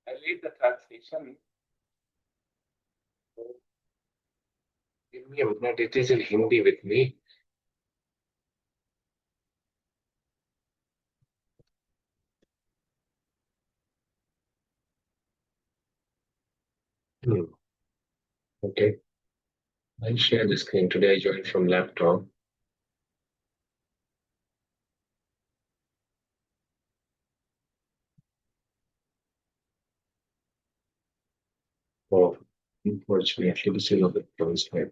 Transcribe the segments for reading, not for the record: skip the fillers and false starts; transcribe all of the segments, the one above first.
I read the translation. Give me a minute. It is in Hindi with me. Hmm. Okay. I'll share the screen. Today I joined from laptop. Oh, unfortunately, this is not the translate.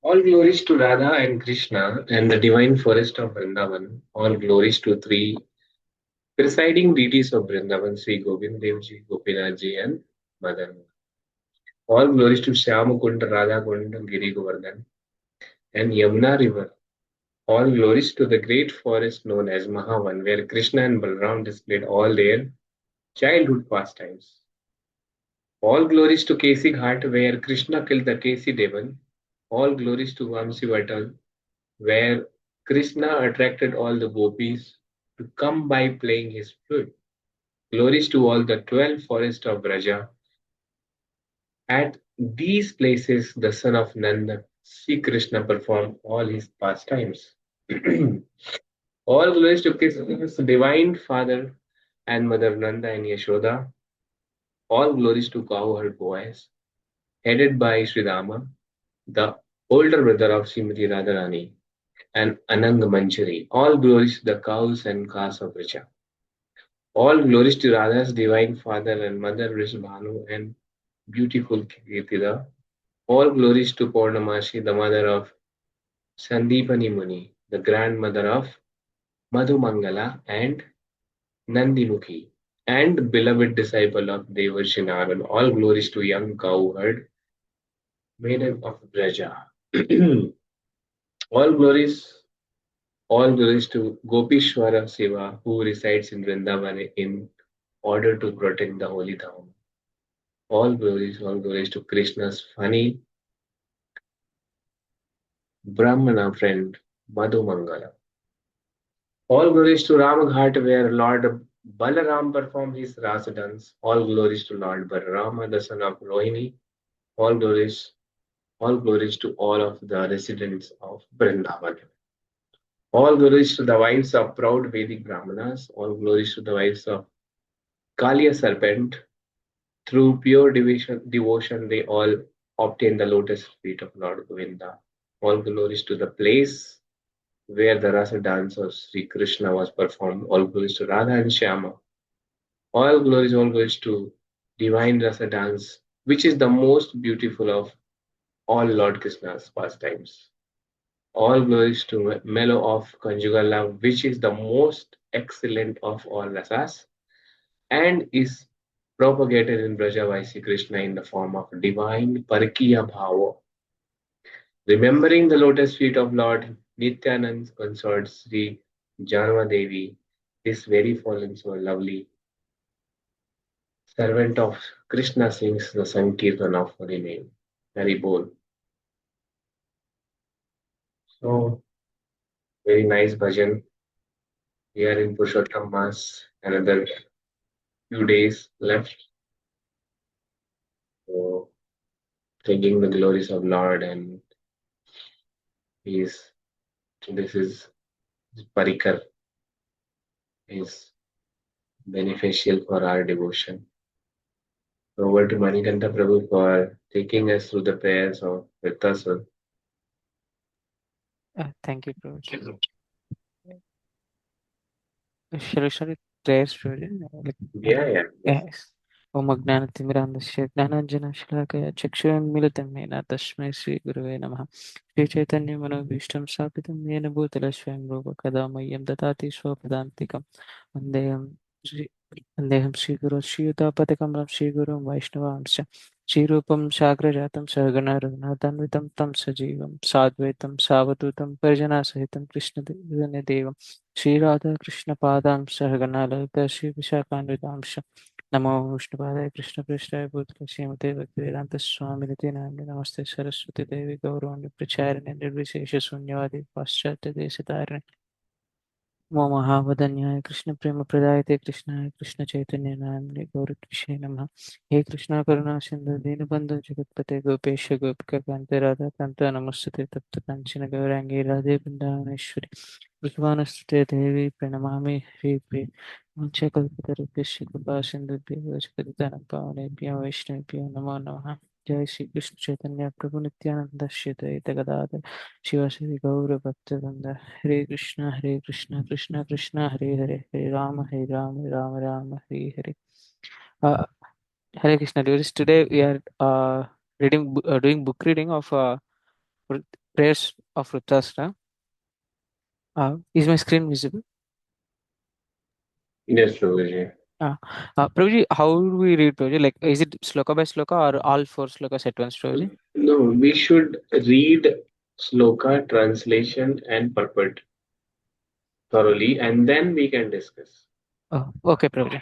All glories to Radha and Krishna and the divine forest of Vrindavan. All glories to three presiding deities of Vrindavan, Sri Govind Dev Ji, Gopinath Ji, and Madan. All glories to Shyam Radha Kund, Giri Govardhan, and Yamuna River. All glories to the great forest known as Mahavan, where Krishna and Balram displayed all their childhood pastimes. All glories to Kesi Ghat, where Krishna killed the Kesi Devil. All glories to Vamsivatal, where Krishna attracted all the gopis to come by playing his flute. Glories to all the 12 forests of Braja. At these places, the son of Nanda, Sri Krishna, performed all his pastimes. All glories to Krishna's divine father and mother Nanda and Yashoda. All glories to cowherd boys, headed by Sri Rama, the older brother of Srimati Radharani, and Anang Manchari. All glories to the cows and calves of Richa. All glories to Radha's divine father and mother Vrishabhanu and beautiful Kirtida. All glories to Purnamashi, the mother of Sandipani Muni, the grandmother of Madhumangala and Nandimukhi, and beloved disciple of Devarshi Narad. All glories to young cowherd, maiden of Braja. all glories, all glories to Gopishwara Siva, who resides in Vrindavan in order to protect the holy town. All glories to Krishna's funny Brahmana friend, Madhu Mangala. All glories to Ramaghat, where Lord Balaram performed his Rasa dance. All glories to Lord Balarama, the son of Rohini. All glories, all glories to all of the residents of Vrindavan. All glories to the wives of proud Vedic Brahmanas. All glories to the wives of Kaliya serpent. Through pure devotion, they all obtain the lotus feet of Lord Govinda. All glories to the place where the Rasa dance of Sri Krishna was performed. All glories to Radha and Shyama. All glories to divine Rasa dance, which is the most beautiful of all Lord Krishna's pastimes. All glories to mellow of conjugal love, which is the most excellent of all rasas and is propagated in Braja by Sri Krishna in the form of divine Parakiya Bhava. Remembering the lotus feet of Lord Nityanand's consort Sri Janma Devi, this very fallen soul, lovely servant of Krishna, sings the Sankirtan of Holy Name. Hari Bol. So, very nice bhajan. We are in Purushottam Mass, another few days left. So, thinking the glories of Lord and His, this is Parikar is beneficial for our devotion. Over to Manikanta Prabhu for taking us through the prayers of Virtasur. Thank you, Prabhu. Shall we start with prayers, Prabhu? Yeah. Yes. Om Agnanatimirandasya Gnananjana Shalakaya Chakshurunmilitam Mena Tasmai Sri Gurave Namaha Sri Chaitanya Manobhishtam Sapitam Yena Bhutala Swayam Rupa Kada Mayam Datati Swapadantikam Vandeyam వందేహం శ్రీగురో శ్రీయుతాపతికమలం శ్రీగురుం వైష్ణవాంశ శ్రీరూపం సాగ్రజాతం సహగణ రఘునాథాన్వితం తం సజీవం సాద్వైతం సావధూతం పరిజనాసహితం కృష్ణదేవం శ్రీరాధా కృష్ణ పాదాం సహగణ లలిత శ్రీ విశాఖాన్వితాంశ నమో విష్ణుపాదాయ కృష్ణ పృష్ఠాయ భూతల శ్రీమతే భక్తి వేదాంత స్వామినితే నామ్ని నమస్తే సరస్వతి దేవి గౌరవాన్ని ప్రచారిణి నిర్విశేష శూన్యవాది పాశ్చాత్య దేశతారిణి नमो महावदन्याय कृष्ण प्रेम प्रदायते कृष्णाय कृष्ण चैतन्य नामने गौरक्षे नमः हे कृष्णा करुणा सिंधु दीनबंधु जगतपते गोपेश गोपिका कांत राधा कांत नमस्ते तप्त कांचन गौरांगी राधे वृंदावनेश्वरी कृष्णस्ते देवी प्रणमामि हरिप्रिय वंशकल्पतरुभ्यश्च कृपा सिन्धुभ्यो जगदितां पावनेभ्यो वैष्णवेभ्यो नमो नमः जय श्री कृष्ण चैतन्य प्रभु नित्यानंद श्री द्वैत गदाधर शिवासि गौर भक्तवृंद हरे Krishna Krishna Krishna Hare Hare Hare Ram Ram Hare Hare uh, Hare Krishna. Today we are doing book reading of prayers of Rudrastra. Is my screen visible? Yes, Prabhuji. Prabhuji, how do we read, Prabhuji? Like, is it sloka by sloka or all four slokas at once, Prabhuji? No, we should read sloka translation and purport thoroughly, and then we can discuss. Oh, okay, Prabhuji.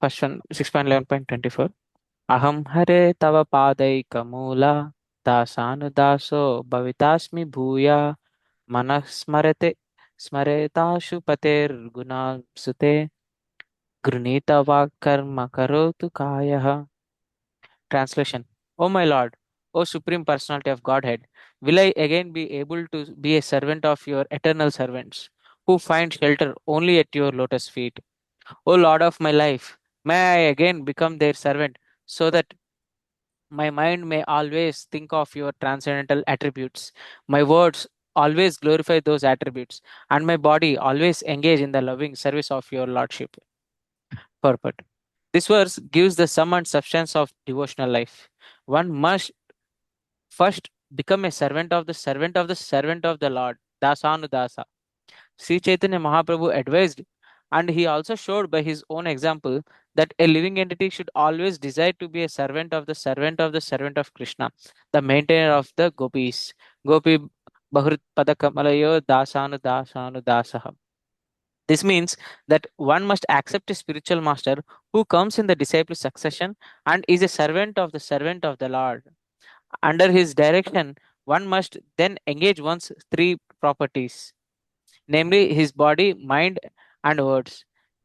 First one, 6.11.24. Aham hare tava padaikαμūla दासानुदासो भवितास्मि भूया मनः स्मरेताशु पतेर्गुणासुते गृणीतवा कर्म करोतु कायः. Translation. O my Lord, O Supreme Personality of Godhead, will I again be able to be a servant of your eternal servants, who find shelter only at your lotus feet? O Lord of my life, may I again become their servant, so that my mind may always think of your transcendental attributes, my words always glorify those attributes, and my body always engage in the loving service of your Lordship. Purport. This verse gives the sum and substance of devotional life. One must first become a servant of the servant of the servant of the Lord, Dasanudasa. Sri Chaitanya Mahaprabhu advised, and he also showed by his own example, that a living entity should always desire to be a servant of the servant of the servant of Krishna, the maintainer of the gopis. Gopi Bahut Padakamalayo Dasanu Dasanu Dasaha. This means that one must accept a spiritual master who comes in the disciple succession and is a servant of the Lord. Under his direction, one must then engage one's three properties, namely his body, mind, and words.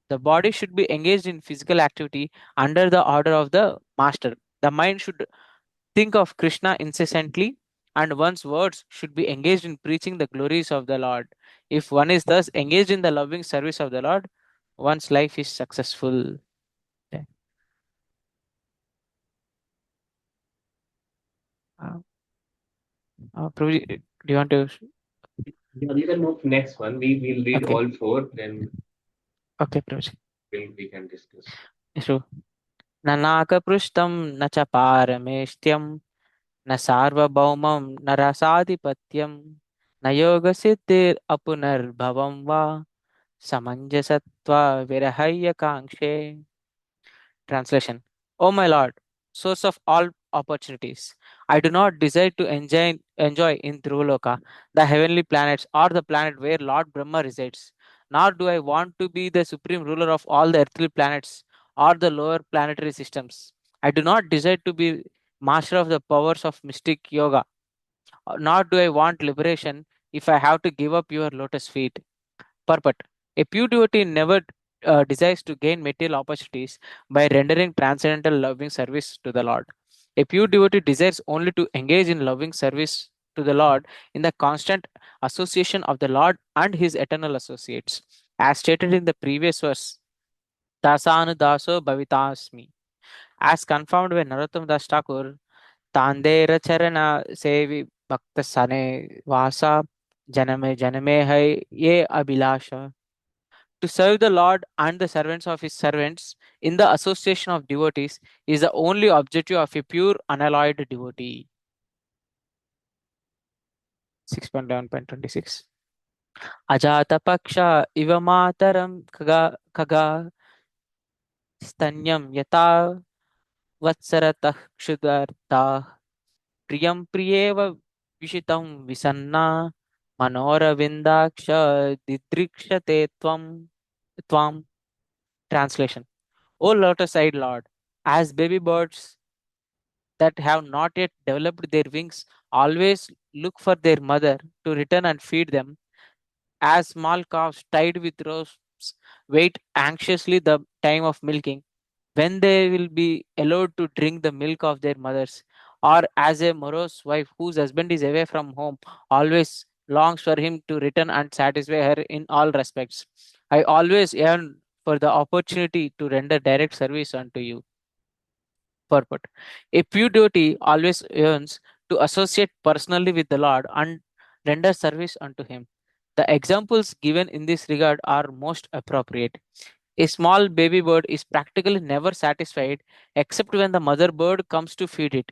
The body should be engaged in physical activity under the order of the master. The mind should think of Krishna incessantly, and one's words should be engaged in preaching the glories of the Lord. If one is thus engaged in the loving service of the Lord, one's life is successful. Okay. Uh, Prabhuji, do you want to? Yeah, we can move to next one. We will read Okay, all four, then okay, Prabhuji. we can discuss. So, न नाकपृष्ठं न च पारमेष्ट्यं न सार्वभौमं न रसाधिपत्यं न योगसिद्धिरपुनर्भवं वा समञ्जसत्वा विरहय्य काङ्क्षे. Translation. O my Lord, source of all opportunities, I do not desire to enjoy in Dhruvaloka, the heavenly planets, or the planet where Lord Brahma resides, nor do I want to be the supreme ruler of all the earthly planets or the lower planetary systems. I do not desire to be master of the powers of mystic yoga, nor do I want liberation if I have to give up your lotus feet. Purport. A pure devotee never desires to gain material opportunities by rendering transcendental loving service to the Lord. A pure devotee desires only to engage in loving service to the Lord in the constant association of the Lord and his eternal associates. As stated in the previous verse, Dasanu Daso Bhavitasmi. As confirmed by Narottam Das Thakur, Tandera Charana Sevi Bhakta Sane Vasa Janame Janame Hai Ye Abhilasha. To serve the Lord and the servants of his servants in the association of devotees is the only objective of a pure, unalloyed devotee. 6.11.26. Ajata Paksha Iva Mataram Kaga स्तन्यं यथा वत्सरतः क्षुधार्ताः प्रियं प्रियेव विषितं विसन्ना मनोरविन्दाक्ष दिदृक्षते त्वां. Translation. O lotus-eyed Lord, as baby birds that have not yet developed their wings always look for their mother to return and feed them, as small calves tied with ropes wait anxiously the time of milking, when they will be allowed to drink the milk of their mothers, or as a morose wife whose husband is away from home always longs for him to return and satisfy her in all respects. I always yearn for the opportunity to render direct service unto you. Purport. A pure devotee always yearns to associate personally with the Lord and render service unto him. The examples given in this regard are most appropriate. A small baby bird is practically never satisfied except when the mother bird comes to feed it.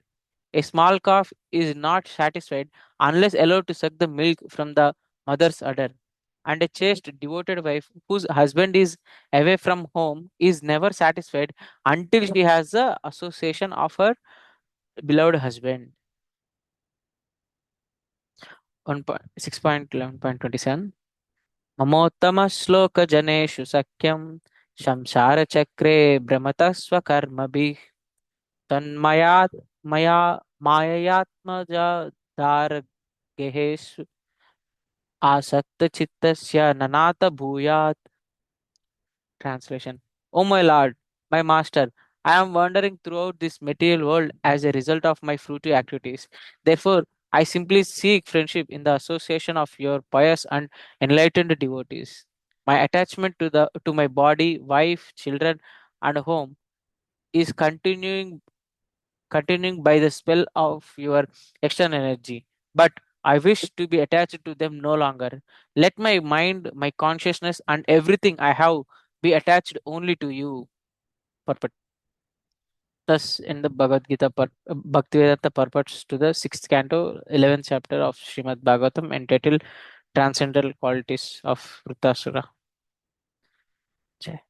A small calf is not satisfied unless allowed to suck the milk from the mother's udder. And a chaste, devoted wife whose husband is away from home is never satisfied until she has the association of her beloved husband. 6.11.27 ममोत्तमश्लोकजनेषु सख्यं संसारचक्रे भ्रमतः स्वकर्मभिः तन्मयात् मया माययात्मजादारगेहेषु आसक्तचित्तस्य ननात भूयात्. Translation. O my Lord, my Master, I am wandering throughout this material world as a result of my fruitive activities. Therefore, I simply seek friendship in the association of your pious and enlightened devotees. My attachment to my body, wife, children, and home is continuing by the spell of your external energy. But I wish to be attached to them no longer. Let my mind, my consciousness, and everything I have be attached only to you. Purport. Thus, in the Bhagavad Gita, Bhaktivedanta purports to the sixth canto, 11th chapter of Srimad Bhagavatam, entitled Transcendental Qualities of Vrittasura. Jai.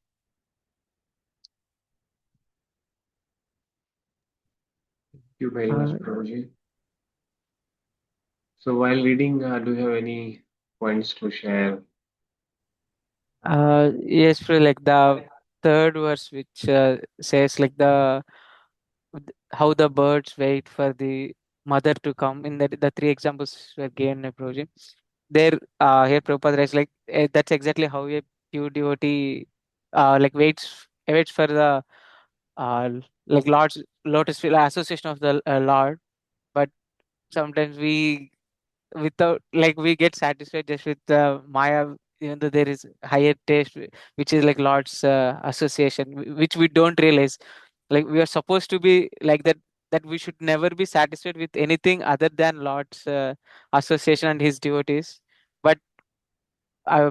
Thank you very much, Uh, Prabhuji. So while reading, do you have any points to share? yes, like the third verse, which says like how the birds wait for the mother to come. In the three examples were given, Prabhuji. There, here Prabhupada is like that's exactly how a pure devotee like waits for the uh, like Lord's lotus field association of the Lord. But sometimes without like we get satisfied just with Maya, even though there is higher taste, which is like Lord's association, which we don't realize. Like we are supposed to be like that. That we should never be satisfied with anything other than Lord's association and His devotees. But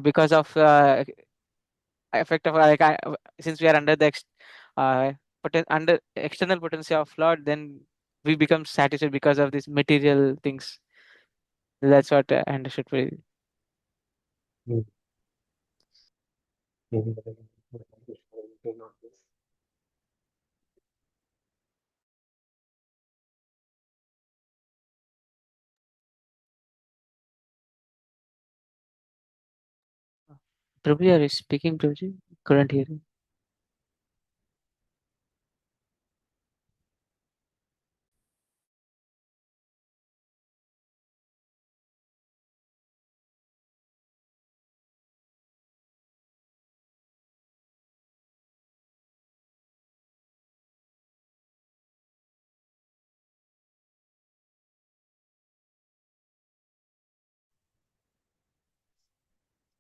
because of effect of since we are under the under external potency of Lord, then we become satisfied because of these material things. That's what I understood. Mm. Prabhu, are you speaking, Prabhuji? Couldn't hear you.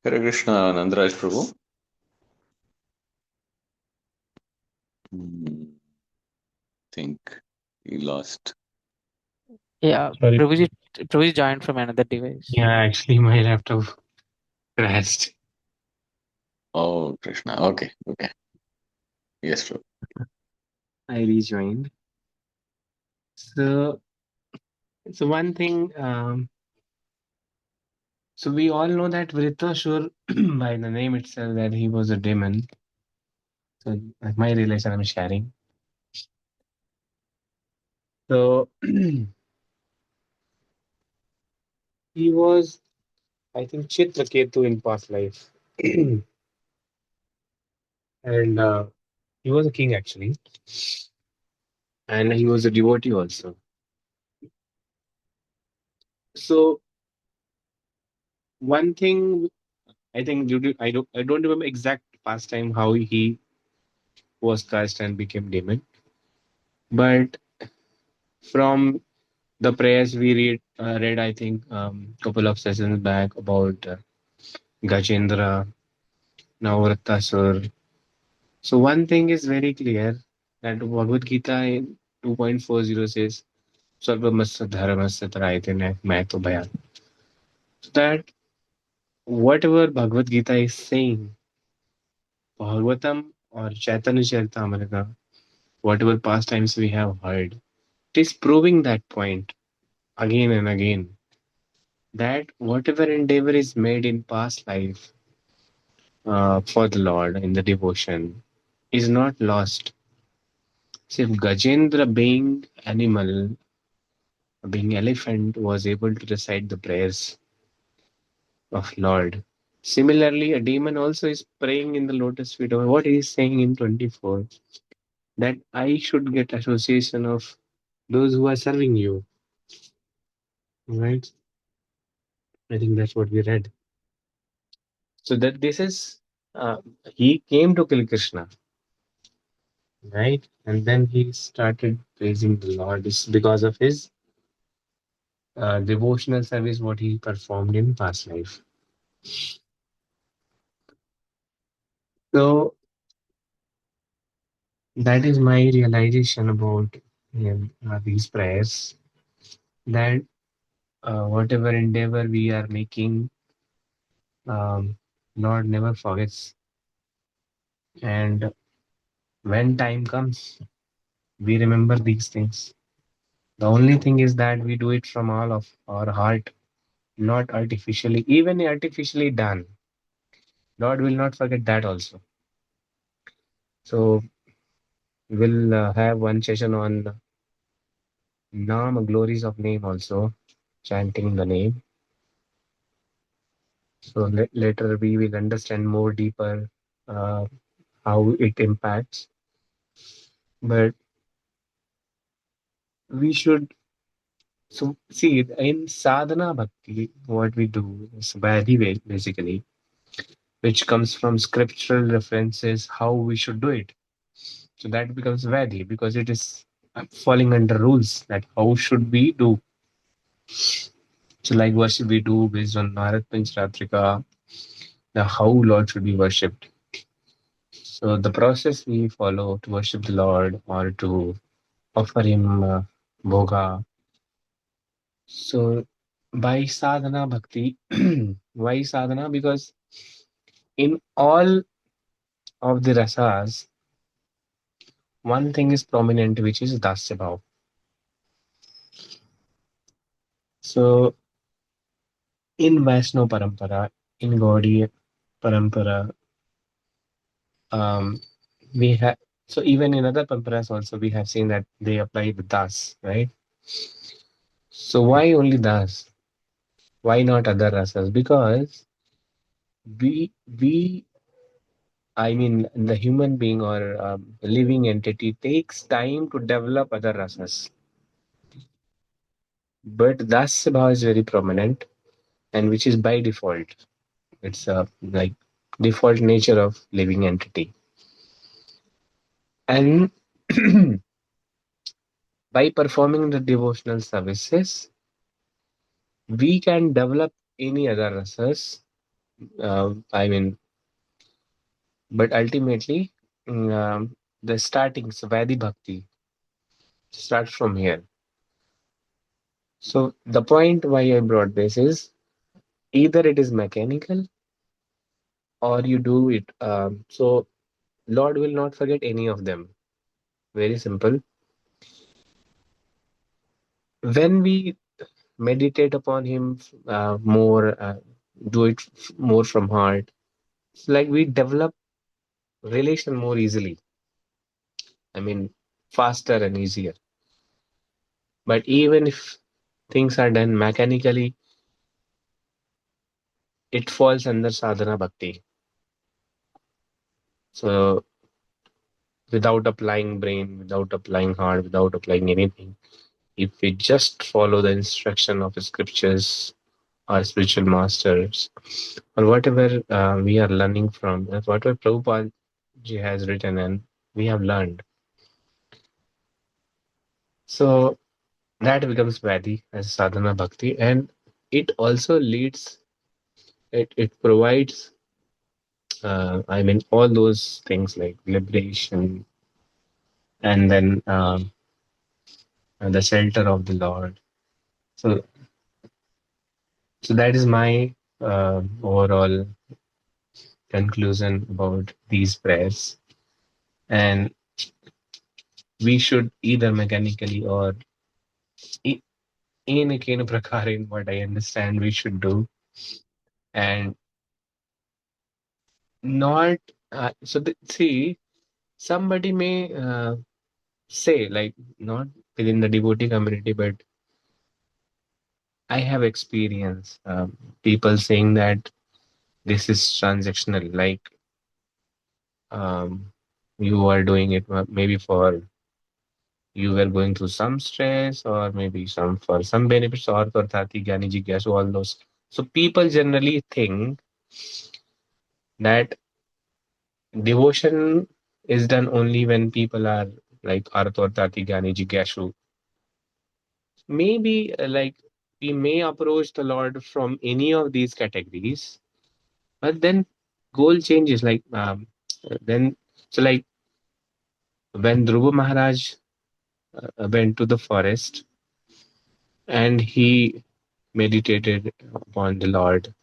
Hare Krishna, Nandaraj Prabhu. Think he lost. Yeah, Sorry. Prabhuji joined from another device. Yeah, actually, my laptop crashed. Oh, Krishna. Okay, okay. Yes, Prabhu. I rejoined. So, so one thing. So we all know that Vritrasur, by the name itself, that he was a demon. So my relation I'm sharing. So he was, I think, Chitraketu in past life, and he was a king actually, and he was a devotee also. So one thing I think I don't remember exact past time how he was cast and became demon, but from the prayers we read I think couple of sessions back about Gajendra, Navratasur. So one thing is very clear that Bhagavad Gita in 2.40 says Sarvamassa Dharmasya Tarayate Main To Bhayan. So that whatever Bhagavad Gita is saying, Bhagavatam or Chaitanya Charitamrita, whatever pastimes we have heard, it is proving that point again and again that whatever endeavor is made in past life for the Lord in the devotion is not lost. See, if Gajendra being animal, being elephant, was able to recite the prayers of Lord. Similarly, a demon also is praying in the lotus feet of what he is saying in 24 that I should get association of those who are serving you. Right? I think that's what we read. So that this is he came to kill Krishna, right? And then he started praising the Lord. It's because of his devotional service, what he performed in past life. So that is my realization about these prayers. That whatever endeavor we are making, um, Lord never forgets. And when time comes, we remember these things. The only thing is that we do it from all of our heart, not artificially. Even artificially done, Lord will not forget that also. So we'll have one session on Naam, glories of name also, chanting the name. So later we will understand more deeper uh, how it impacts. But we should so see in sadhana bhakti, what we do is Vaidhi basically, which comes from scriptural references how we should do it. So that becomes Vaidhi because it is falling under rules that how should we do. So like worship we do based on Narad Panchratrika, the how Lord should be worshipped. So the process we follow to worship the Lord or to offer Him bhoga. So by sadhana bhakti, why sadhana? Because in all of the rasas, one thing is prominent, which is dasya bhav. So in Vaishnava parampara, in Gaudiya parampara, um, we have so even in other paramparas also we have seen that they apply the das, right? So why only das? Why not other rasas? Because we I mean the human being or living entity takes time to develop other rasas. But das bhav is very prominent and which is by default. It's a like default nature of living entity. And by performing the devotional services, we can develop any other rasas. I mean, but ultimately, the starting Svadi Bhakti starts from here. So the point why I brought this is either it is mechanical or you do it. So Lord will not forget any of them. Very simple. When we meditate upon Him more, do it more from heart. It's like we develop relation more easily. I mean, faster and easier. But even if things are done mechanically, it falls under sadhana bhakti. So without applying brain, without applying heart, without applying anything, if we just follow the instruction of the scriptures, our spiritual masters, or whatever we are learning from, whatever Prabhupada ji has written and we have learned. So that becomes Vadi as sadhana bhakti, and it also leads, it provides, I mean, all those things like liberation and then the shelter of the Lord. So, so that is my overall conclusion about these prayers. And we should either mechanically or i- in a prakar, in what I understand, we should do, and not. See, somebody may say, like, not within the devotee community, but I have experience people saying that this is transactional, like um, you are doing it maybe for you were going through some stress or maybe some for some benefits or for Thati, Gyani Jigyasu, all those. So people generally think that devotion is done only when people are like Arth or Tati, Gyani Jigyasu. Maybe like we may approach the Lord from any of these categories, but then goal changes. Like then, so like when Dhruva Maharaj went to the forest and he meditated upon the Lord.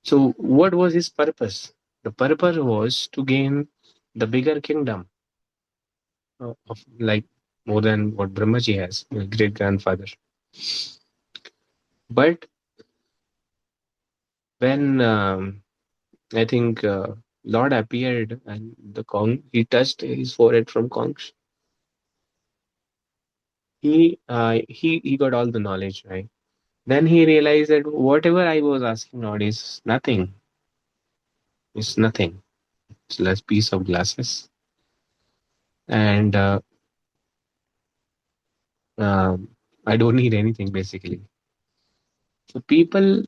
So, what was his purpose? The purpose was to gain the bigger kingdom of like more than what Brahmaji has, my great grandfather. But when I think Lord appeared and the Kong, he touched his forehead from Conch. He got all the knowledge, right? Then he realized that whatever I was asking Lord is nothing. It's nothing. It's less piece of glasses, and um, I don't need anything basically. So people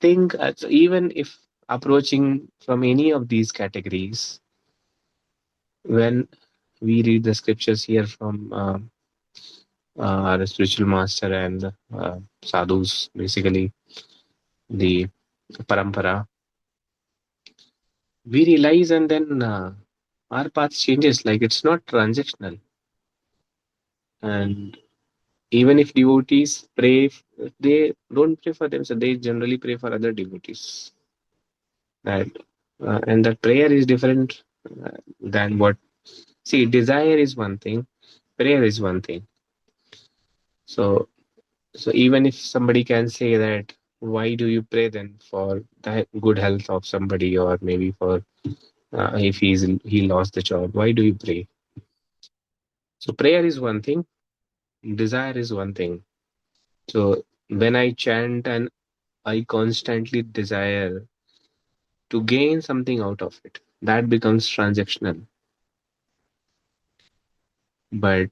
think so even if approaching from any of these categories, when we read the scriptures here from our spiritual master and sadhus, basically the parampara, we realize and then our path changes. Like it's not transactional, and even if devotees pray, they don't pray for themselves. They generally pray for other devotees. Right, and that prayer is different than what. See, desire is one thing, prayer is one thing. So, so even if somebody can say that, why do you pray then for the good health of somebody, or maybe for if he lost the job, why do you pray? So prayer is one thing, desire is one thing. So when I chant and I constantly desire to gain something out of it, that becomes transactional. But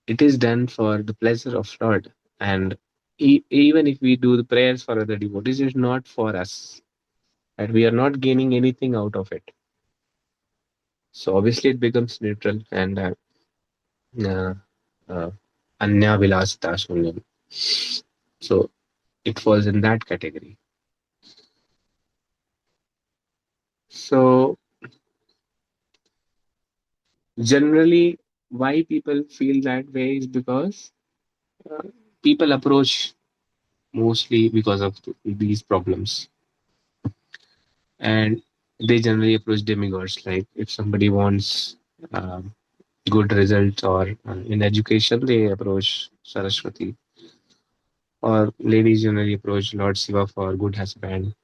it is done for the pleasure of Lord. And even if we do the prayers for other devotees, it's not for us. And we are not gaining anything out of it. So obviously it becomes neutral and uh, uh, anya vilasita shunyam. So it falls in that category. So generally, why people feel that way is because uh, people approach mostly because of these problems, and they generally approach demigods. Like if somebody wants um, good results or in education, they approach Saraswati, or ladies generally approach Lord Shiva for good husband.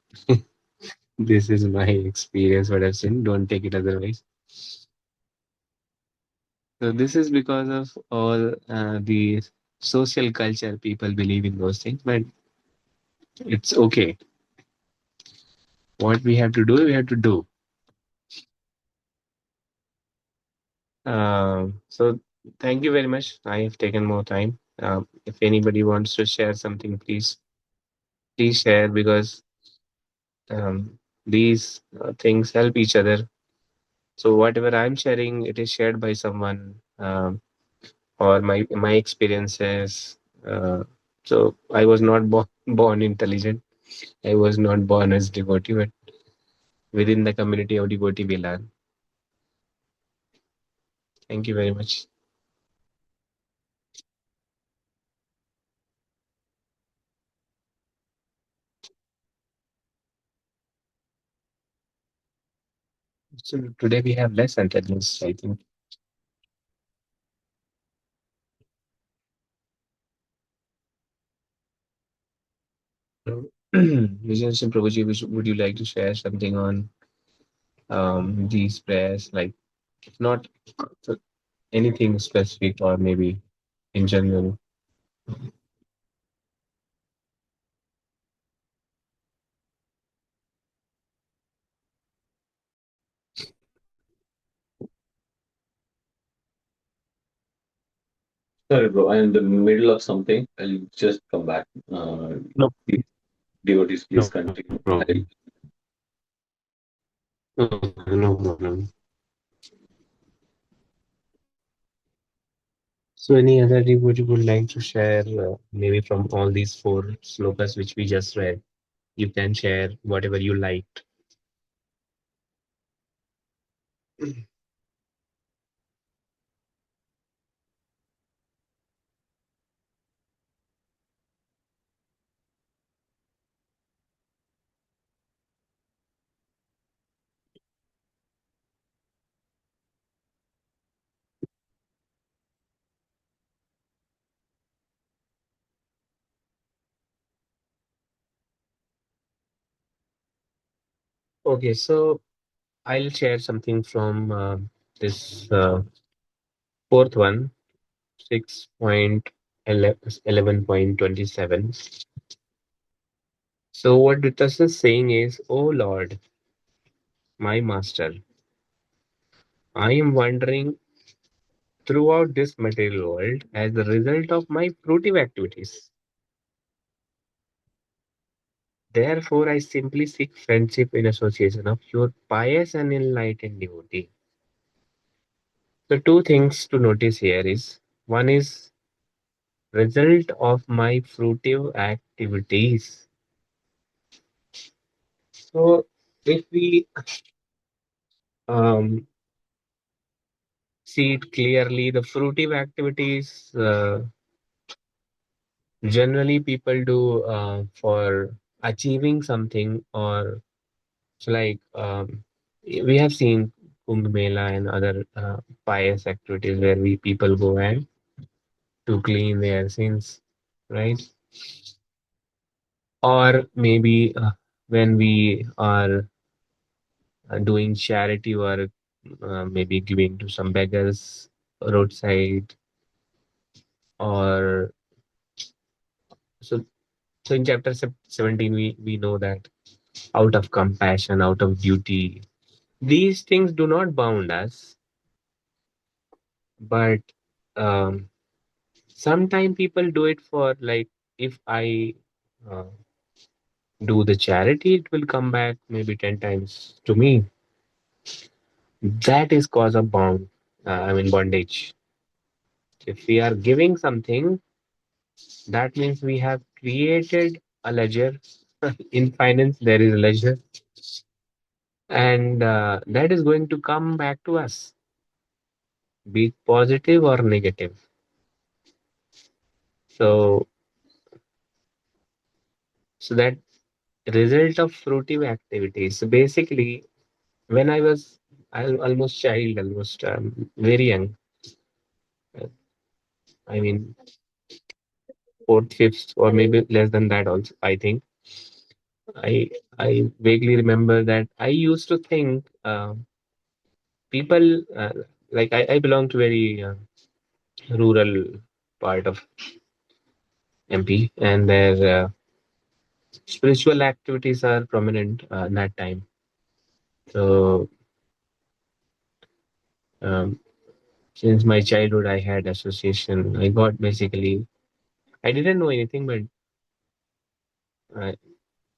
This is my experience, what I've seen. Don't take it otherwise. So this is because of all the social culture. People believe in those things, but it's okay. What we have to do, we have to do. So thank you very much. I have taken more time. If anybody wants to share something, please share, because these things help each other. So whatever I'm sharing, it is shared by someone, or my experiences. Uh, so I was not born intelligent. I was not born as devotee, but within the community of devotee, we learn. Thank you very much. So today we have less intelligence, I think. So, Vijay Prabhuji, would you like to share something on these prayers? Like, if not uh, anything specific, or maybe in general. Sorry, bro. I'm in the middle of something. I'll just come back. No, Devotees, please no continue. problem. No problem. So, any other devotee would like to share, maybe from all these four slokas which we just read? You can share whatever you liked. Okay, so I'll share something from this fourth one, 6.11.27. So, what Dutas is saying is, "O Lord, my Master, I am wandering throughout this material world as a result of my fruitive activities. Therefore, I simply seek friendship in association of your pious and enlightened devotee." So, two things to notice here is, one is result of my fruitive activities. So, if we um, see it clearly, the fruitive activities generally people do for achieving something, or so like we have seen Kumbh Mela and other pious activities where we people go and to clean their sins, right? Or maybe when we are doing charity work, maybe giving to some beggars roadside, or so. So in chapter 17, we know that out of compassion, out of duty, these things do not bound us, but um, sometimes people do it for, like, if I uh, do the charity, it will come back maybe 10 times to me. That is cause of I mean, bondage. If we are giving something, that means we have created a ledger. In finance, there is a ledger, and that is going to come back to us, be it positive or negative. So, so that result of fruitive activities. So basically, when I was almost child, almost very young, uh, I mean, fourth, fifth, or maybe less than that also, I think. I I vaguely remember that I used to think people like I belong to very rural part of MP, and their spiritual activities are prominent in that time. So um, since my childhood, I had association. I got basically. I didn't know anything, but uh,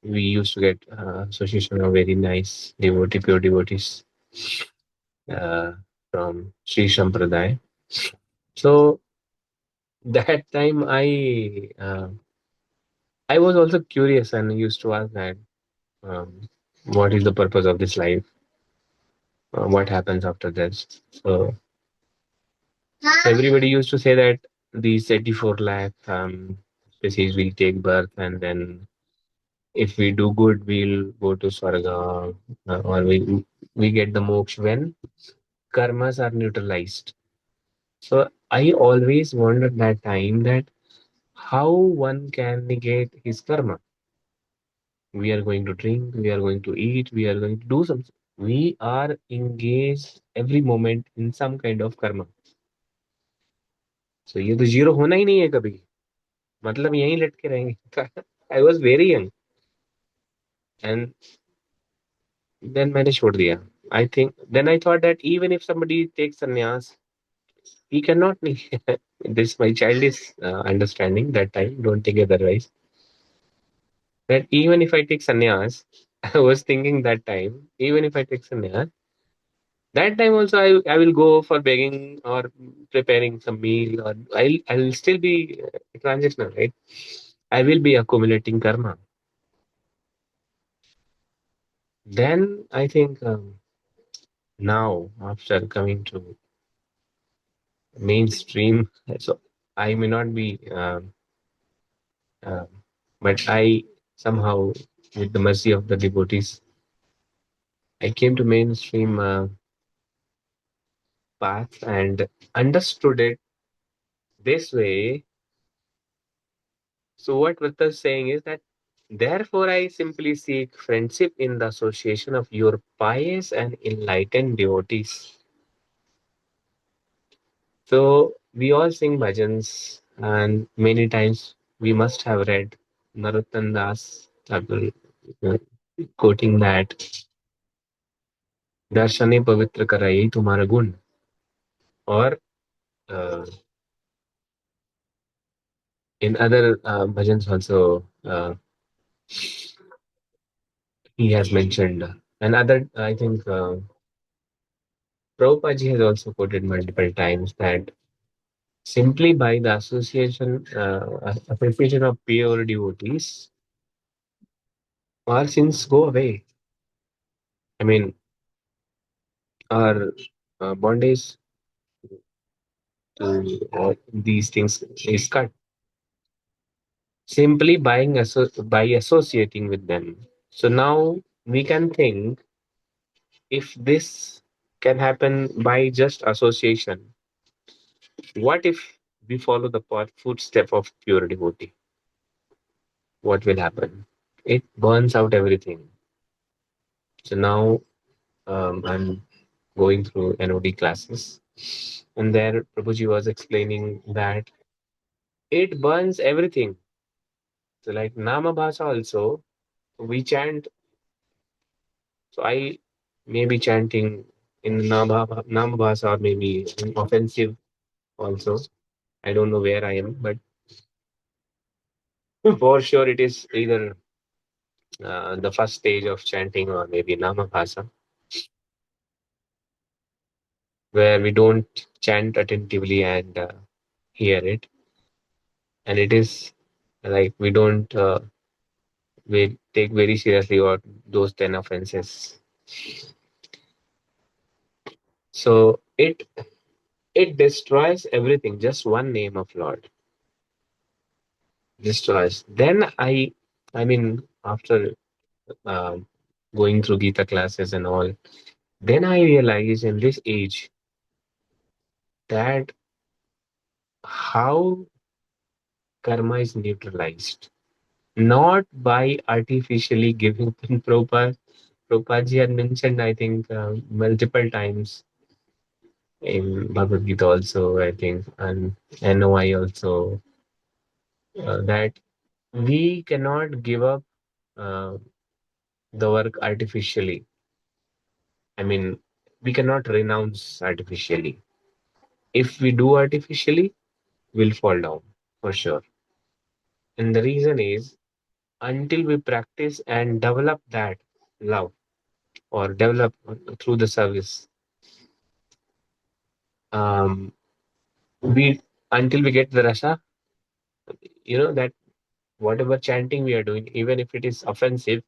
we used to get association of very nice devotee, pure devotees uh, from Sri Sampradaya. So that time I was also curious and used to ask that what is the purpose of this life? What happens after this? So everybody used to say that these 84 lakh species will take birth, and then if we do good, we'll go to Swarga, or we get the moksha when karmas are neutralized. So I always wondered that time that how one can negate his karma. We are going to drink, we are going to eat, we are going to do something. We are engaged every moment in some kind of karma. So ये तो zero होना ही नहीं है कभी. मतलब यहीं लटके रहेंगे. I was very young, and then मैंने छोड़ दिया. I think then I thought that even if somebody takes sannyas, he cannot. This my childish understanding that time. Don't think otherwise. That even if I take sannyas, I was thinking that time. Even if I take sannyas, that time also I will go for begging or preparing some meal, or I'll still be transitional, right? I will be accumulating karma. Then I think now after coming to mainstream, so I may not be, uh, but I somehow, with the mercy of the devotees, I came to mainstream path and understood it this way. So what Vrita is saying is that therefore I simply seek friendship in the association of your pious and enlightened devotees. So we all sing bhajans, and many times we must have read Narottam Das Thakur uh, quoting that दर्शने पवित्र करा यही तुम्हारा गुण. Or uh, in other bhajans also he has mentioned. Another, I think Prabhupada ji has also quoted multiple times that simply by the association of pure devotees, our sins go away. I mean, our bondage to these things is cut simply by associating with them. So now we can think, if this can happen by just association, what if we follow the footstep of pure devotee? What will happen? It burns out everything. So now I'm going through NOD classes, and there Prabhuji was explaining that it burns everything. So like Nama Bhasa also, we chant. So I may be chanting in Nama Bhasa, or maybe in offensive also. I don't know where I am, but for sure it is either the first stage of chanting or maybe Nama Bhasa, where we don't chant attentively and hear it. And it is like we take very seriously what those 10 offenses. So it destroys everything. Just one name of Lord destroys. Then I mean, after um going through Gita classes and all, then I realize in this age that how karma is neutralized. not by artificially giving them. Prabhupada had mentioned, I think, multiple times in Bhagavad Gita also, I think, and NOI also, that we cannot give up uh, the work artificially. I mean, we cannot renounce artificially. If we do artificially, we'll fall down for sure. And the reason is, until we practice and develop that love or develop through the service, um, we until we get the rasa, that whatever chanting we are doing, even if it is offensive,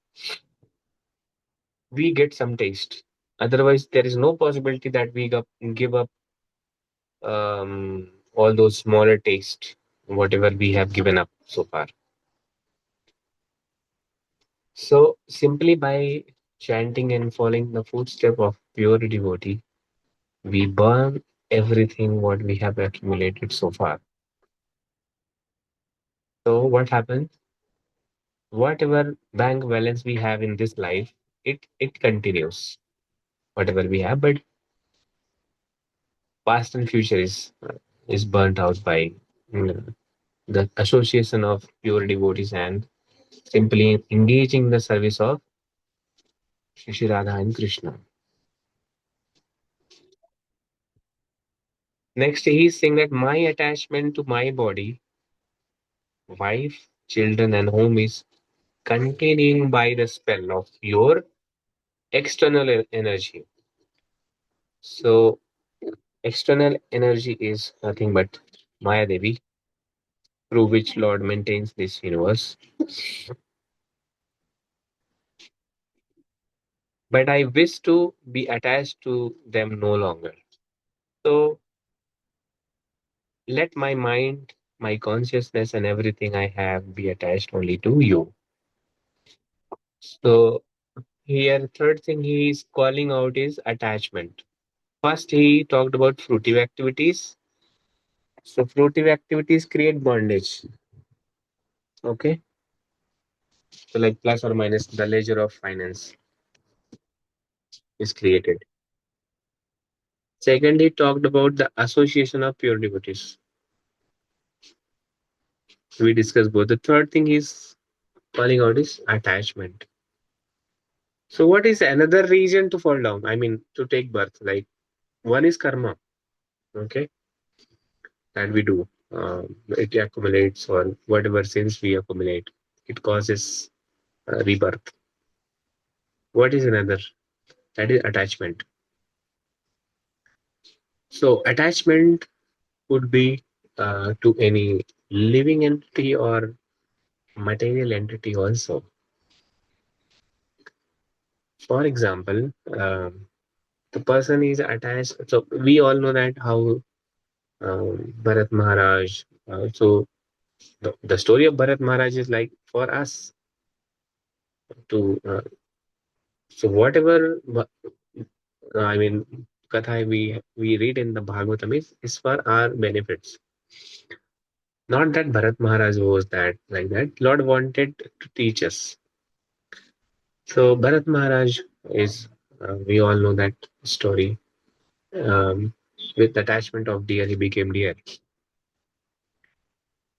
we get some taste. Otherwise, there is no possibility that give up all those smaller taste, whatever we have given up so far. So simply by chanting and following the footstep of pure devotee, we burn everything what we have accumulated so far. So what happens? Whatever bank balance we have in this life, it continues. Whatever we have, but past and future is burnt out by the association of pure devotees and simply engaging the service of Shri Radha and Krishna. Next, he is saying that my attachment to my body, wife, children, and home is continuing by the spell of your external energy. So, external energy is nothing but Maya Devi, through which Lord maintains this universe. But I wish to be attached to them no longer. So, let my mind, my consciousness, and everything I have be attached only to you. So, here, third thing he is calling out is attachment. First, he talked about fruitive activities. So, fruitive activities create bondage. Okay. So, like plus or minus, the ledger of finance is created. Second, he talked about the association of pure devotees. We discussed both. The third thing he's calling out is attachment. So, what is another reason to fall down? I mean, to take birth. Like, one is karma, okay, that we do. It accumulates, or whatever sins we accumulate, it causes rebirth. What is another? That is attachment. So, attachment could be to any living entity or material entity also. For example, the person is attached. So, we all know that how Bharat Maharaj. So, the story of Bharat Maharaj is like for us to. So, whatever I mean, Katha we read in the Bhagavatam is for our benefits. Not that Bharat Maharaj was that like that. Lord wanted to teach us. So Bharat Maharaj is, we all know that story. Um, with attachment of deer, he became deer.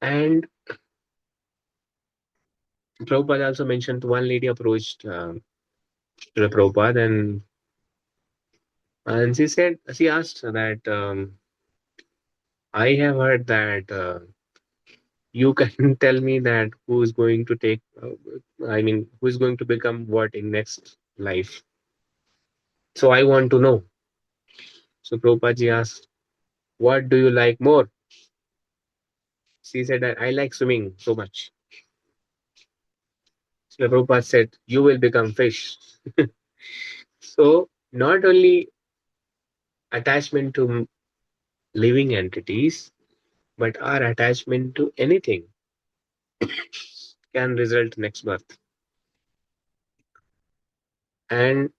And Prabhupada also mentioned one lady approached Srila Prabhupada, and she asked that I have heard that you can tell me that who is going to take, I mean, who is going to become what in next life. So I want to know. So Prabhupada asked, what do you like more? She said, I like swimming so much. So Prabhupada said, you will become fish. So not only attachment to living entities, but our attachment to anything can result next birth. And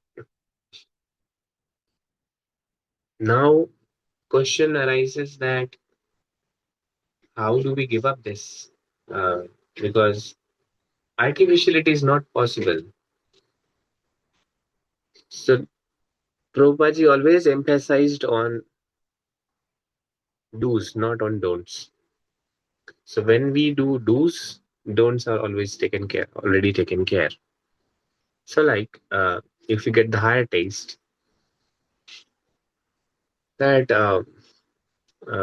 now question arises that how do we give up this? Because artificial it is not possible. So Prabhupada always emphasized on do's, not on don'ts. So when we do do's, don'ts are always already taken care. So like if you get the higher taste, that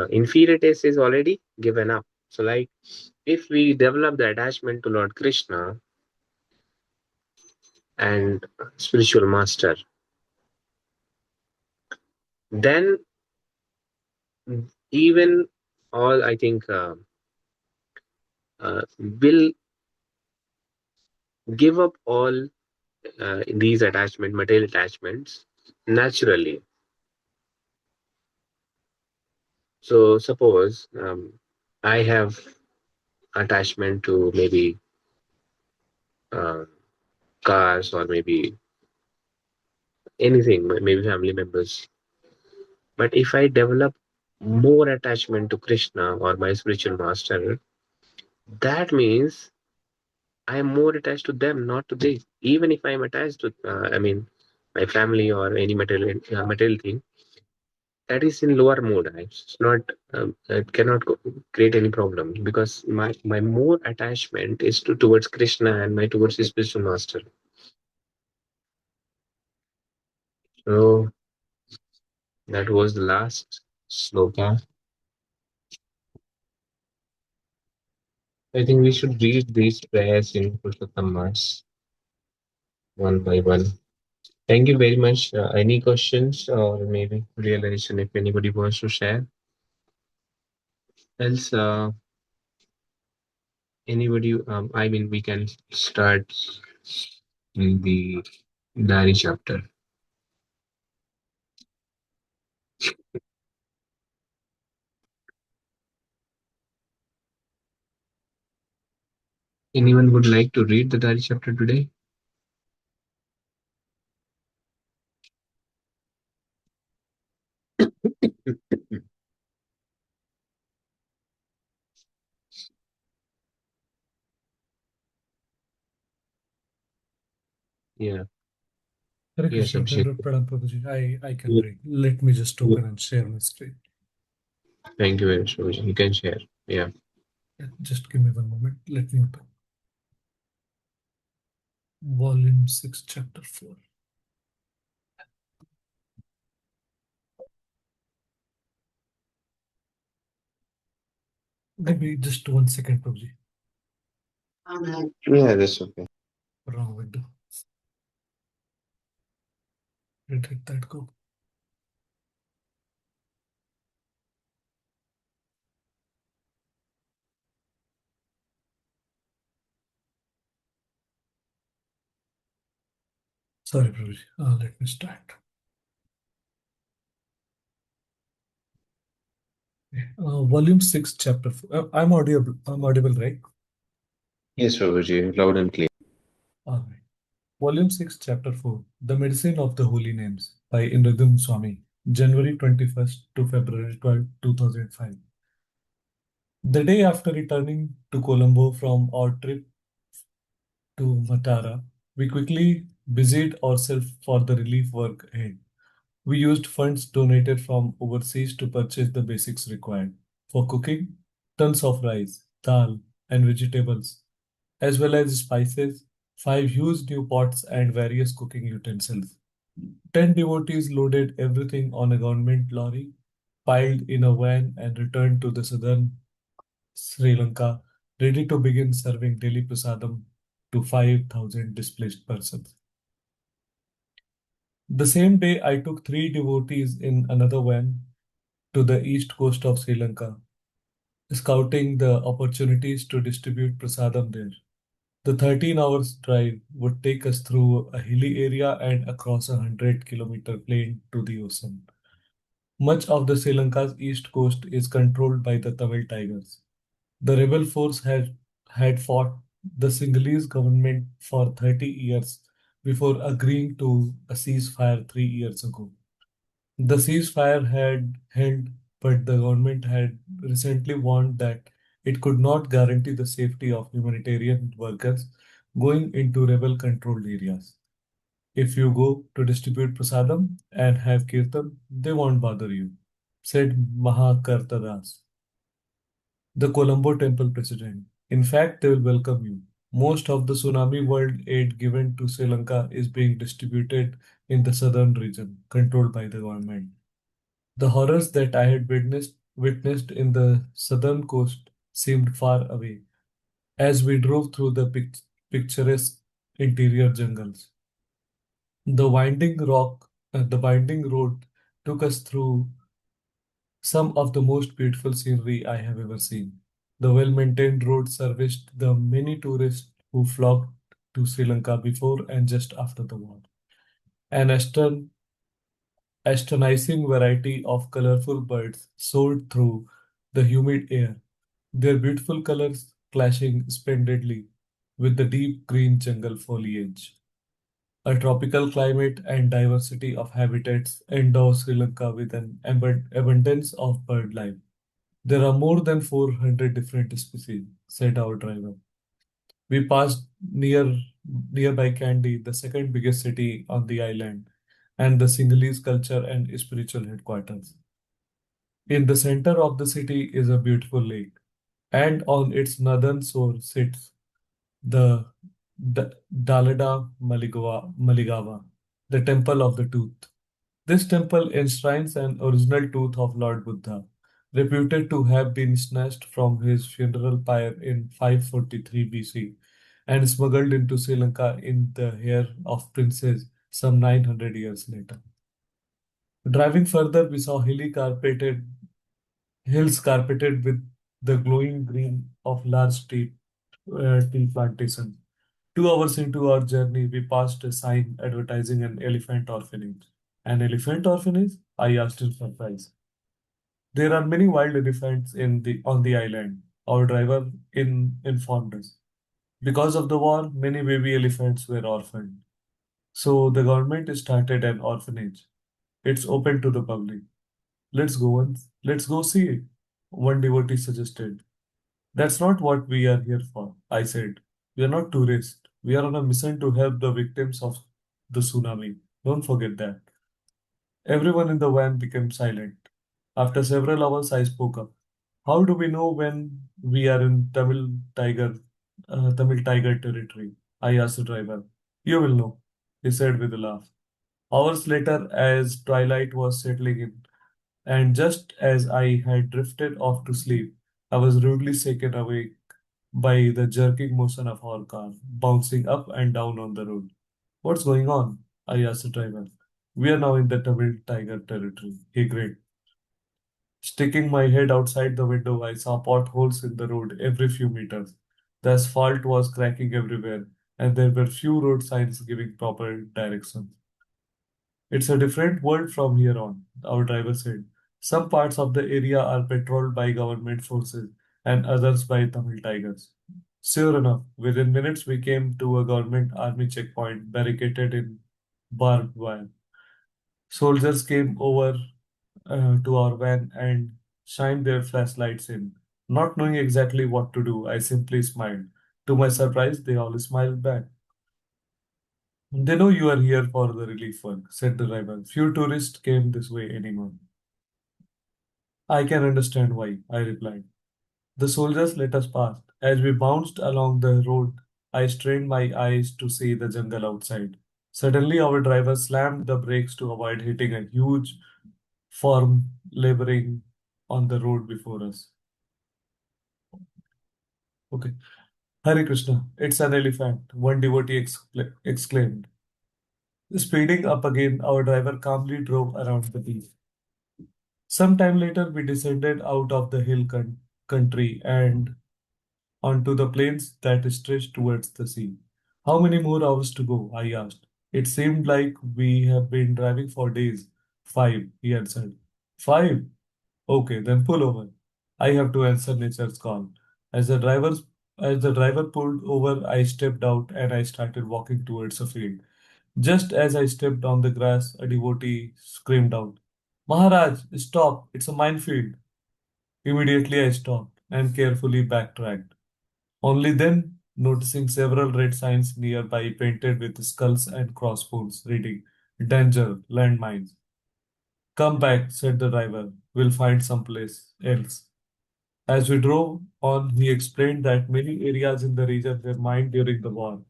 inferior taste is already given up. So like if we develop the attachment to Lord Krishna and spiritual master, then even all I think will give up all these material attachments naturally. So suppose I have attachment to maybe uh, cars or maybe anything, maybe family members. But if I develop more attachment to Krishna or my spiritual master, that means I am more attached to them, not to they. Even if I am attached to, my family or any material thing, that is in lower mode. It's not, it cannot create any problem because my more attachment is towards Krishna and my towards his spiritual master. So that was the last sloka. I think we should read these prayers in Purushottam one by one. Thank you very much. Any questions or maybe realization if anybody wants to share? Else, anybody, we can start in the diary chapter. Anyone would like to read the diary chapter today? Yeah. Hare Yes, Krishna, Abhishek. Pradam Prabhuji. I can read. Let me just open and share my screen. Thank you very much, Abhishek. You can share. Yeah. Just give me one moment. Let me open. Volume 6, Chapter 4. Give me just 1 second, Prabhuji. Yeah, that's okay. Wrong window. Let that go. Sorry, Prabhuji. Let me start. Volume 6, Chapter 4. I'm audible. I'm audible, right? Yes, Prabhuji, loud and clear. All right. Volume 6, Chapter 4. The Medicine of the Holy Names by Indradum Swami. January 21st to February 12, 2005. The day after returning to Colombo from our trip to Matara, we quickly busied ourselves for the relief work ahead. We used funds donated from overseas to purchase the basics required. For cooking, tons of rice, dal, and vegetables, as well as spices, 5 huge new pots, and various cooking utensils. 10 devotees loaded everything on a government lorry, piled in a van, and returned to the southern Sri Lanka, ready to begin serving daily prasadam to 5,000 displaced persons. The same day, I took 3 devotees in another van to the east coast of Sri Lanka, scouting the opportunities to distribute prasadam there. The 13 hours drive would take us through a hilly area and across a 100-kilometer plain to the ocean. Much of the Sri Lanka's east coast is controlled by the Tamil Tigers. The rebel force had fought the Sinhalese government for 30 years before agreeing to a ceasefire 3 years ago. The ceasefire had held, but the government had recently warned that it could not guarantee the safety of humanitarian workers going into rebel-controlled areas. If you go to distribute prasadam and have kirtan, they won't bother you, said Mahakartadas, the Colombo temple president. In fact, they will welcome you. Most of the tsunami world aid given to Sri Lanka is being distributed in the southern region, controlled by the government. The horrors that I had witnessed in the southern coast seemed far away as we drove through the picturesque interior jungles. The winding road took us through some of the most beautiful scenery I have ever seen. The well-maintained road serviced the many tourists who flocked to Sri Lanka before and just after the war. An astonishing variety of colorful birds soared through the humid air, their beautiful colors clashing splendidly with the deep green jungle foliage. A tropical climate and diversity of habitats endow Sri Lanka with an abundance of bird life. There are more than 400 different species, said our driver. We passed nearby Kandy, the second biggest city on the island, and the Sinhalese culture and spiritual headquarters. In the center of the city is a beautiful lake, and on its northern shore sits the Dalada Maligawa, the Temple of the Tooth. This temple enshrines an original tooth of Lord Buddha, reputed to have been snatched from his funeral pyre in 543 BC and smuggled into Sri Lanka in the hair of princes some 900 years later. Driving further, we saw hills carpeted with the glowing green of large tea plantations. 2 hours into our journey, we passed a sign advertising an elephant orphanage. An elephant orphanage? I asked in surprise. There are many wild elephants on the island. Our driver informed us. Because of the war, many baby elephants were orphaned. So the government started an orphanage. It's open to the public. Let's go see it. One devotee suggested. That's not what we are here for, I said. We are not tourists. We are on a mission to help the victims of the tsunami. Don't forget that. Everyone in the van became silent. After several hours, I spoke up. How do we know when we are in Tamil Tiger territory? I asked the driver. You will know, he said with a laugh. Hours later, as twilight was settling in, and just as I had drifted off to sleep, I was rudely shaken awake by the jerking motion of our car, bouncing up and down on the road. What's going on? I asked the driver. We are now in the Tamil Tiger territory, he grinned. Sticking my head outside the window, I saw potholes in the road every few meters. The asphalt was cracking everywhere, and there were few road signs giving proper directions. It's a different world from here on, our driver said. Some parts of the area are patrolled by government forces and others by Tamil Tigers. Sure enough, within minutes we came to a government army checkpoint barricaded in barbed wire. Soldiers came over to our van and shined their flashlights in. Not knowing exactly what to do, I simply smiled. To my surprise, they all smiled back. They know you are here for the relief work, said the driver. Few tourists came this way anymore. I can understand why, I replied. The soldiers let us pass. As we bounced along the road, I strained my eyes to see the jungle outside. Suddenly, our driver slammed the brakes to avoid hitting a huge form laboring on the road before us. Okay. Hare Krishna, it's an elephant, one devotee exclaimed. Speeding up again, our driver calmly drove around the beach. Some time later, we descended out of the country and onto the plains that stretched towards the sea. How many more hours to go? I asked. It seemed like we have been driving for days. 5, he answered. 5? Okay, then pull over. I have to answer nature's call. As the driver as the driver pulled over, I stepped out and I started walking towards a field. Just as I stepped on the grass, a devotee screamed out, Maharaj, stop! It's a minefield. Immediately I stopped and carefully backtracked. Only then noticing several red signs nearby painted with skulls and crossbones reading, "Danger, landmines." "Come back," said the driver. "We'll find someplace else." As we drove on, he explained that many areas in the region were mined during the war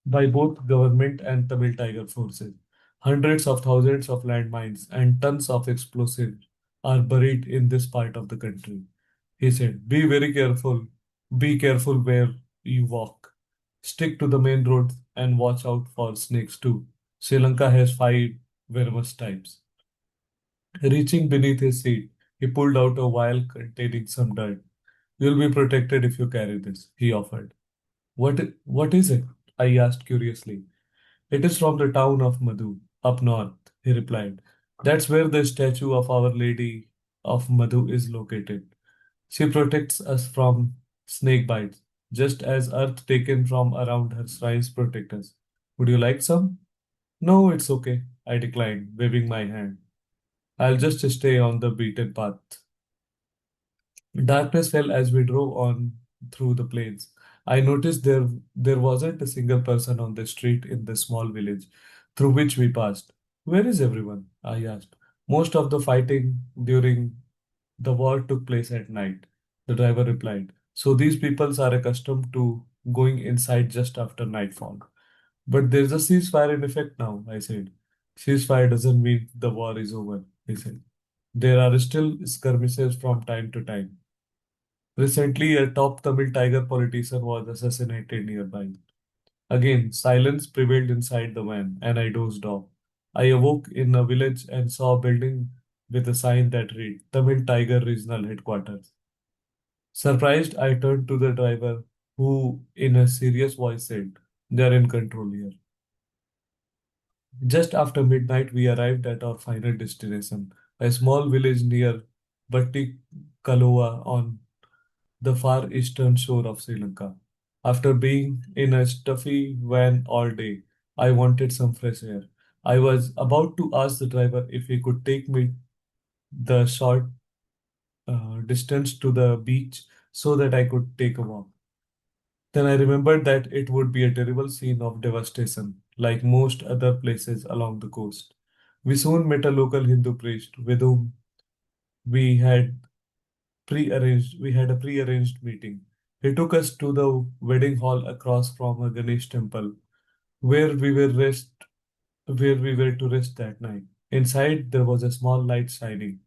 by both government and Tamil Tiger forces. Hundreds of thousands of landmines and tons of explosives are buried in this part of the country. He said, "Be very careful. Be careful where you walk. Stick to the main road and watch out for snakes too. Sri Lanka has five venomous types." Reaching beneath his seat, he pulled out a vial containing some dirt. "You'll be protected if you carry this," he offered. What is it?" I asked curiously. "It is from the town of Madhu, up north," he replied. "That's where the statue of Our Lady of Madhu is located. She protects us from snake bites, just as earth taken from around her shrines protect us. Would you like some?" "No, it's okay," I declined, waving my hand. "I'll just stay on the beaten path." Darkness fell as we drove on through the plains. I noticed there wasn't a single person on the street in the small village through which we passed. "Where is everyone?" I asked. "Most of the fighting during the war took place at night," the driver replied. "So these peoples are accustomed to going inside just after nightfall." "But there's a ceasefire in effect now," I said. "Ceasefire doesn't mean the war is over," he said. "There are still skirmishes from time to time. Recently, a top Tamil Tiger politician was assassinated nearby." Again, silence prevailed inside the van, and I dozed off. I awoke in a village and saw a building with a sign that read Tamil Tiger Regional Headquarters. Surprised, I turned to the driver, who, in a serious voice, said, "They're in control here." Just after midnight, we arrived at our final destination, a small village near Batti Kaloa on the far eastern shore of Sri Lanka. After being in a stuffy van all day, I wanted some fresh air. I was about to ask the driver if he could take me the short distance to the beach so that I could take a walk. Then I remembered that it would be a terrible scene of devastation, like most other places along the coast. We soon met a local Hindu priest with whom we had we had a pre-arranged meeting. He took us to the wedding hall across from a Ganesh temple where where we were to rest that night. Inside there was a small light shining,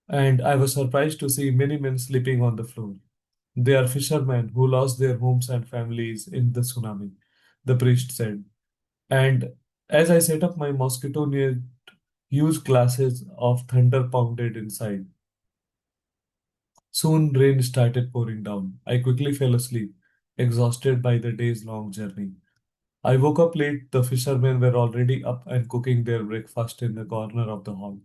and I was surprised to see many men sleeping on the floor. "They are fishermen who lost their homes and families in the tsunami," the priest said. And as I set up my mosquito net, huge glasses of thunder pounded inside. Soon rain started pouring down. I quickly fell asleep, exhausted by the day's long journey. I woke up late. The fishermen were already up and cooking their breakfast in the corner of the hall.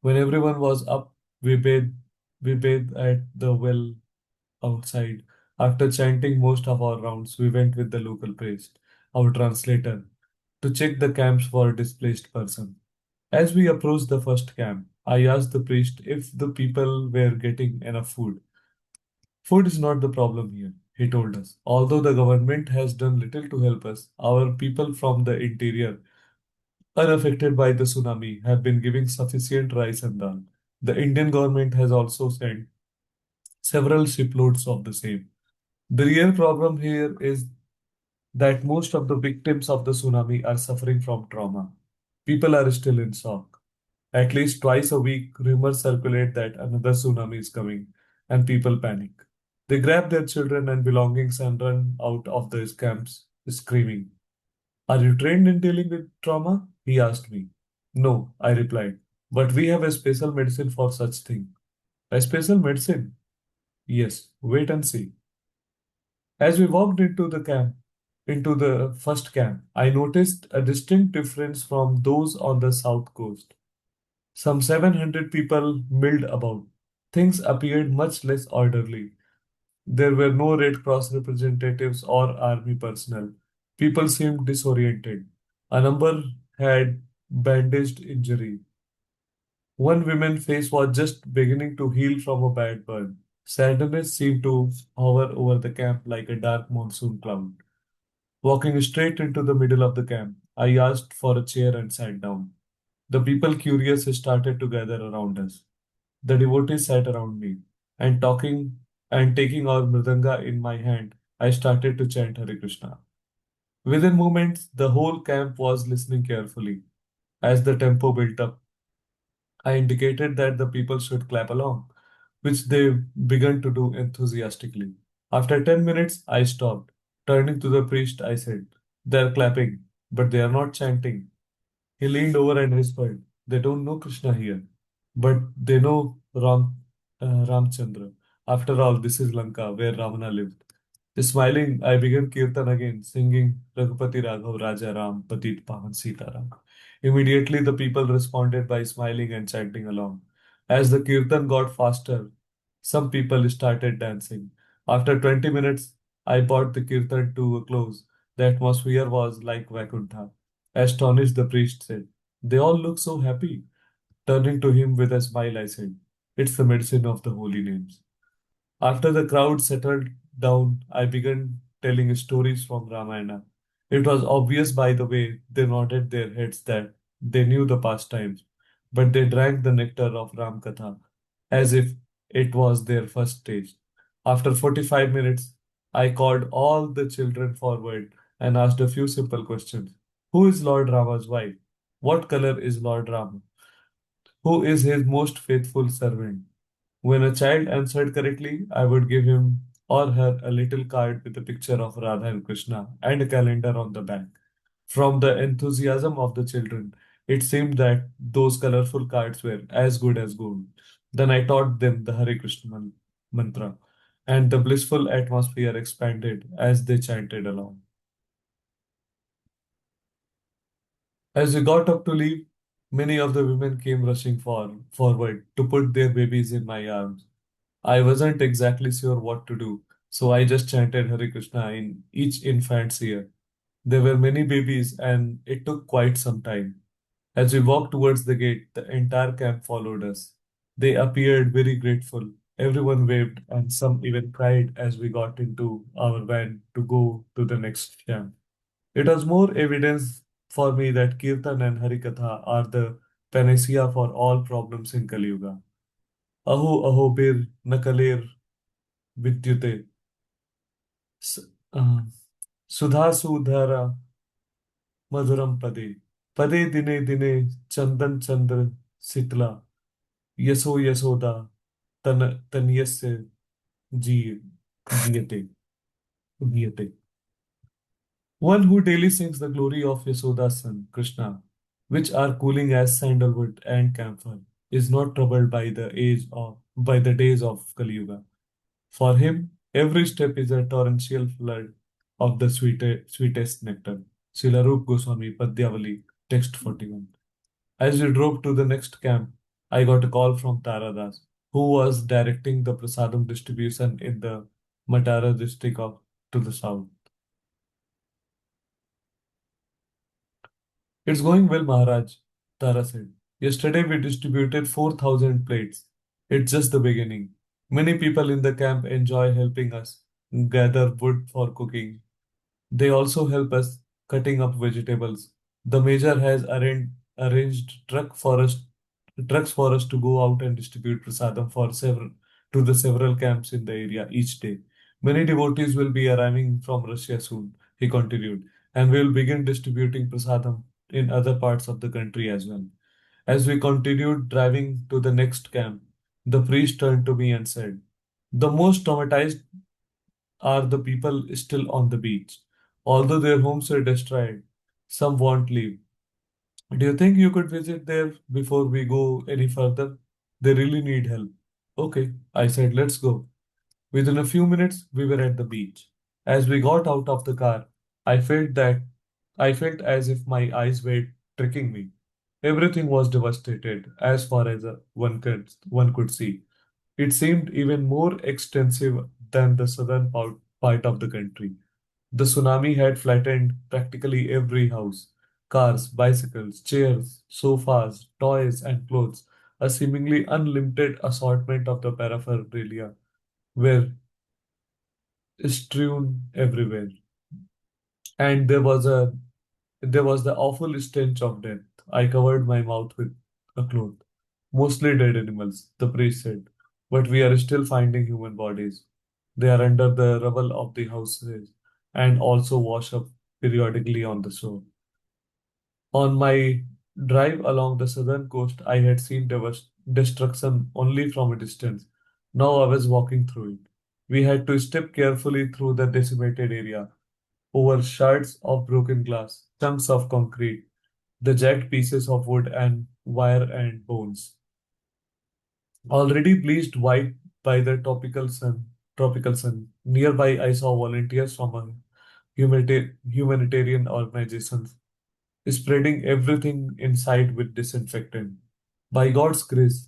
When everyone was up, we bathed at the well outside. After chanting most of our rounds, we went with the local priest, our translator, to check the camps for a displaced person. As we approached the first camp, I asked the priest if the people were getting enough food. "Food is not the problem here," he told us. "Although the government has done little to help us, our people from the interior, unaffected by the tsunami, have been giving sufficient rice and dal. The Indian government has also sent several shiploads of the same. The real problem here is that most of the victims of the tsunami are suffering from trauma. People are still in shock. At least twice a week, rumors circulate that another tsunami is coming, and people panic. They grab their children and belongings and run out of the camps, screaming." "Are you trained in dealing with trauma?" he asked me. "No," I replied, "but we have a special medicine for such thing." "A special medicine?" "Yes, wait and see." As we walked into the first camp, I noticed a distinct difference from those on the south coast. Some 700 people milled about. Things appeared much less orderly. There were no Red Cross representatives or army personnel. People seemed disoriented. A number had bandaged injury. One woman's face was just beginning to heal from a bad burn. Sadness seemed to hover over the camp like a dark monsoon cloud. Walking straight into the middle of the camp, I asked for a chair and sat down. The people curious started to gather around us. The devotees sat around me, and talking and taking our mridanga in my hand, I started to chant Hare Krishna. Within moments, the whole camp was listening carefully. As the tempo built up, I indicated that the people should clap along, which they began to do enthusiastically. After 10 minutes, I stopped. Turning to the priest, I said, "They're clapping, but they are not chanting." He leaned over and whispered, "They don't know Krishna here, but they know Ramchandra. After all, this is Lanka, where Ravana lived." Smiling, I began Kirtan again, singing Raghupati Raghav Raja Ram Patit Pavan Sitaram. Immediately, the people responded by smiling and chanting along. As the Kirtan got faster, some people started dancing. After 20 minutes, I brought the Kirtan to a close. The atmosphere was like Vaikuntha. Astonished, the priest said, "They all look so happy." Turning to him with a smile, I said, "It's the medicine of the holy names." After the crowd settled down, I began telling stories from Ramayana. It was obvious by the way they nodded their heads that they knew the past times, but they drank the nectar of Ramkatha as if it was their first taste. After 45 minutes, I called all the children forward and asked a few simple questions. Who is Lord Rama's wife? What color is Lord Rama? Who is his most faithful servant? When a child answered correctly, I would give him or her a little card with a picture of Radha and Krishna and a calendar on the back. From the enthusiasm of the children, it seemed that those colorful cards were as good as gold. Then I taught them the Hare Krishna mantra, and the blissful atmosphere expanded as they chanted along. As we got up to leave, many of the women came rushing forward to put their babies in my arms. I wasn't exactly sure what to do, so I just chanted Hare Krishna in each infant's ear. There were many babies, and it took quite some time. As we walked towards the gate, the entire camp followed us. They appeared very grateful. Everyone waved, and some even cried as we got into our van to go to the next camp. It was more evidence for me that Kirtan and Harikatha are the panacea for all problems in Kali Yuga. Aho aho bir nakaler vidyute स- अ, सुधा सुधरा मधुरम पदे पदे दिने दिने चंदन चंद्र शीतला यशो यशोदा तनयस्य जी जीयते जीयते. One who daily sings the glory of Yasoda's son, Krishna, which are cooling as sandalwood and camphor, is not troubled by the days of Kali Yuga. For him, every step is a torrential flood of the sweetest nectar. Srila Rup Goswami Padyavali, text 41. As we drove to the next camp, I got a call from Taradas, who was directing the prasadam distribution in the Matara district to the south. It's going well, Maharaj, Tara said. Yesterday we distributed 4,000 plates. It's just the beginning. Many people in the camp enjoy helping us gather wood for cooking. They also help us cutting up vegetables. The major has arranged trucks for us to go out and distribute prasadam for several to the several camps in the area each day. Many devotees will be arriving from Russia soon, he continued, and we will begin distributing prasadam in other parts of the country as well. As we continued driving to the next camp, the priest turned to me and said, "The most traumatized are the people still on the beach. Although their homes are destroyed, some won't leave. Do you think you could visit there before we go any further? They really need help." Okay, I said, "Let's go." Within a few minutes, we were at the beach. As we got out of the car, I felt that I felt as if my eyes were tricking me. Everything was devastated as far as one could see. It seemed even more extensive than the southern part of the country. The tsunami had flattened practically every house. Cars, bicycles, chairs, sofas, toys, and clothes, a seemingly unlimited assortment of the paraphernalia. were strewn everywhere, and there was the awful stench of death. I covered my mouth with a cloth. Mostly dead animals, the priest said, but we are still finding human bodies. They are under the rubble of the houses and also wash up periodically on the shore. On my drive along the southern coast, I had seen destruction only from a distance. Now I was walking through it. We had to step carefully through the decimated area, over shards of broken glass, chunks of concrete, the jagged pieces of wood and wire and bones, already bleached white by the tropical sun. Nearby, I saw volunteers from a humanitarian organization spreading everything inside with disinfectant. By God's grace,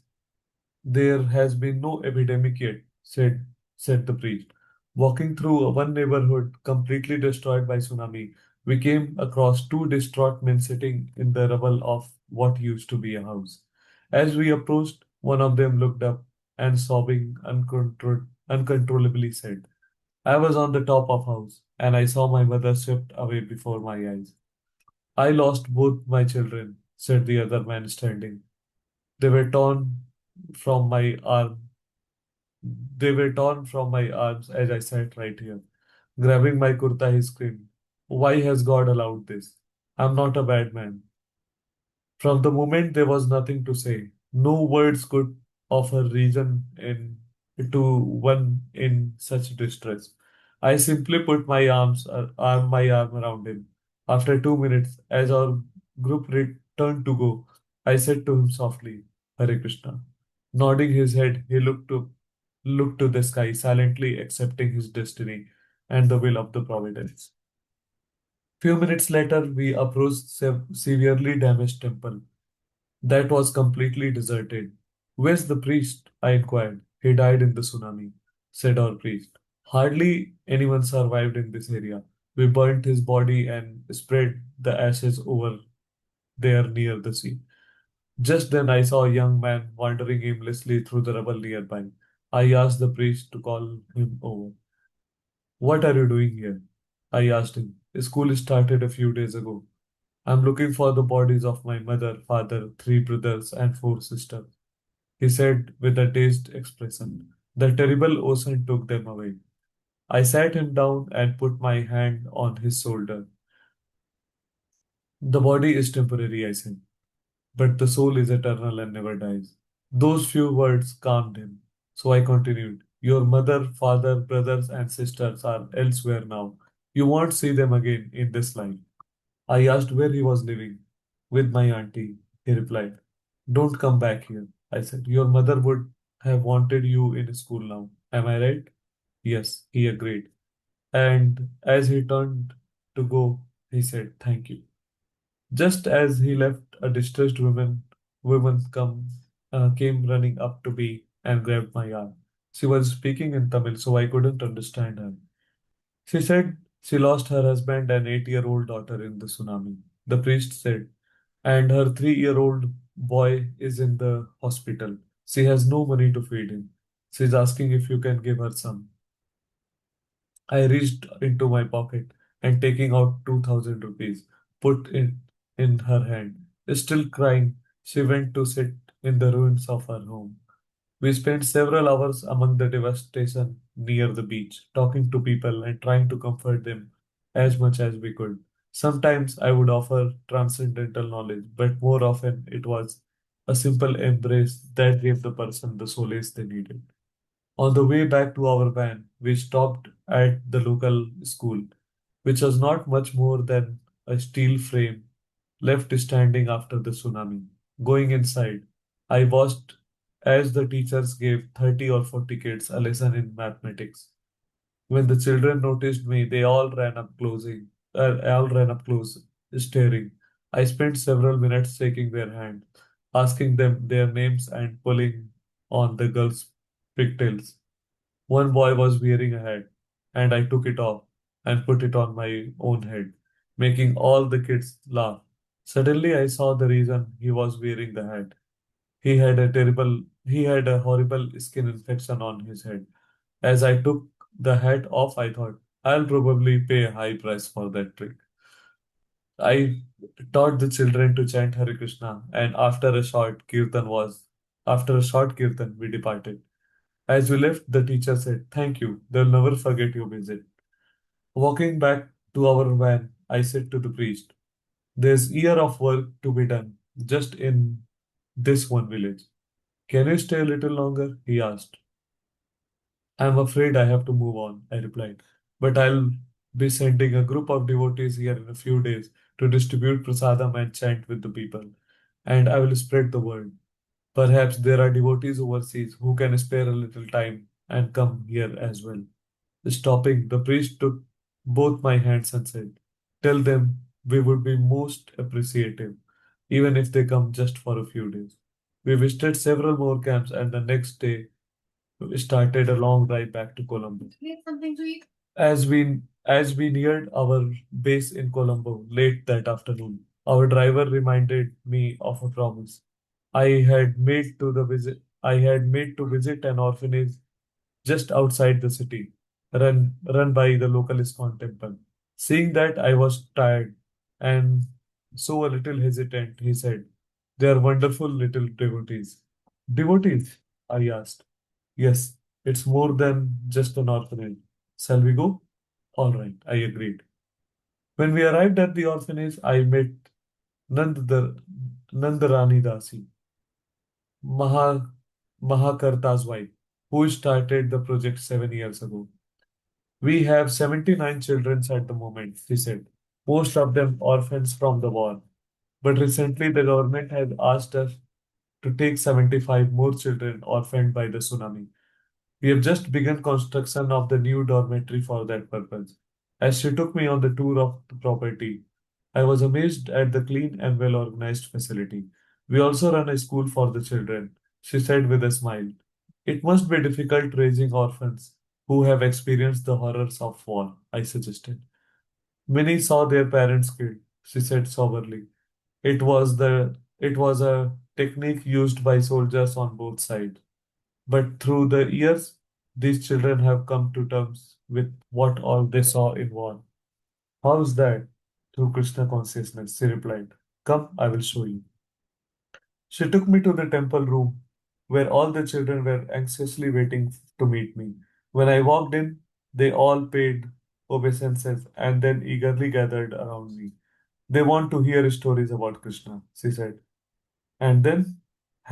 there has been no epidemic yet, said the priest. Walking through one neighborhood completely destroyed by tsunami, we came across two distraught men sitting in the rubble of what used to be a house. As we approached, one of them looked up and sobbing uncontrollably said, I was on the top of house and I saw my mother swept away before my eyes. I lost both my children, said the other man standing. They were torn from my arm. They were torn from my arms as I sat right here. Grabbing my kurta, he screamed, why has God allowed this? I'm not a bad man. From the moment there was nothing to say, no words could offer reason to one in such distress. I simply put my arm around him. After 2 minutes, as our group returned to go, I said to him softly, Hare Krishna. Nodding his head, he looked to the sky, silently accepting his destiny and the will of the providence. Few minutes later, we approached severely damaged temple that was completely deserted. Where's the priest? I inquired. He died in the tsunami, said our priest. Hardly anyone survived in this area. We burnt his body and spread the ashes over there near the sea. Just then I saw a young man wandering aimlessly through the rubble nearby. I asked the priest to call him over. What are you doing here? I asked him. School started a few days ago. I'm looking for the bodies of my mother, father, three brothers, and four sisters, he said with a dazed expression. The terrible ocean took them away. I sat him down and put my hand on his shoulder. The body is temporary, I said, but the soul is eternal and never dies. Those few words calmed him. So I continued. Your mother, father, brothers, and sisters are elsewhere now. You won't see them again in this life. I asked where he was living. With my auntie, he replied. Don't come back here. I said, your mother would have wanted you in school now. Am I right? Yes, he agreed. And as he turned to go, he said, thank you. Just as he left, a distressed woman came running up to me and grabbed my arm. She was speaking in Tamil, so I couldn't understand her. She said she lost her husband and 8-year-old daughter in the tsunami. The priest said, and her 3-year-old boy is in the hospital. She has no money to feed him. She's asking if you can give her some. I reached into my pocket and taking out 2000 rupees, put it in her hand. Still crying, she went to sit in the ruins of her home. We spent several hours among the devastation near the beach, talking to people and trying to comfort them as much as we could. Sometimes I would offer transcendental knowledge, but more often it was a simple embrace that gave the person the solace they needed. On the way back to our van, we stopped at the local school, which was not much more than a steel frame left standing after the tsunami. Going inside, I watched as the teachers gave 30 or 40 kids a lesson in mathematics. When the children noticed me, they all ran up close, staring. I spent several minutes shaking their hand, asking them their names and pulling on the girls' pigtails. One boy was wearing a hat, and I took it off and put it on my own head, making all the kids laugh. Suddenly, I saw the reason he was wearing the hat. He had a horrible skin infection on his head. As I took the hat off, I thought, I'll probably pay a high price for that trick. I taught the children to chant Hare Krishna, and after a short kirtan, we departed. As we left, the teacher said, "Thank you. They'll never forget your visit." Walking back to our van, I said to the priest, "There's year of work to be done just in this one village. Can you stay a little longer?" he asked. "I'm afraid I have to move on," I replied. "But I'll be sending a group of devotees here in a few days to distribute prasadam and chant with the people, and I will spread the word. Perhaps there are devotees overseas who can spare a little time and come here as well." Stopping, the priest took both my hands and said, "Tell them we would be most appreciative, even if they come just for a few days." We visited several more camps, and the next day we started a long drive back to Colombo. Need something to eat? As we neared our base in Colombo late that afternoon, our driver reminded me of a promise I had made to visit an orphanage just outside the city, run by the local ISKCON temple. Seeing that I was tired and so a little hesitant, he said, "They are wonderful little devotees." "Devotees?" I asked. "Yes, it's more than just an orphanage. Shall we go?" "All right," I agreed. When we arrived at the orphanage, I met Nandar, Nandarani Dasi, Maha, Mahakarta's wife, who started the project 7 years ago. "We have 79 children at the moment," she said, "most of them orphans from the war. But recently the government has asked us to take 75 more children orphaned by the tsunami. We have just begun construction of the new dormitory for that purpose." As she took me on the tour of the property, I was amazed at the clean and well organized facility. "We also run a school for the children," she said with a smile. "It must be difficult raising orphans who have experienced the horrors of war," I suggested. "Many saw their parents killed," she said soberly. It was a technique used by soldiers on both sides. But through the years, these children have come to terms with what all they saw in war. "How's that?" "Through Krishna consciousness," she replied. "Come, I will show you." She took me to the temple room where all the children were anxiously waiting to meet me. When I walked in, they all paid obeisances and then eagerly gathered around me. "They want to hear stories about Krishna," she said, "and then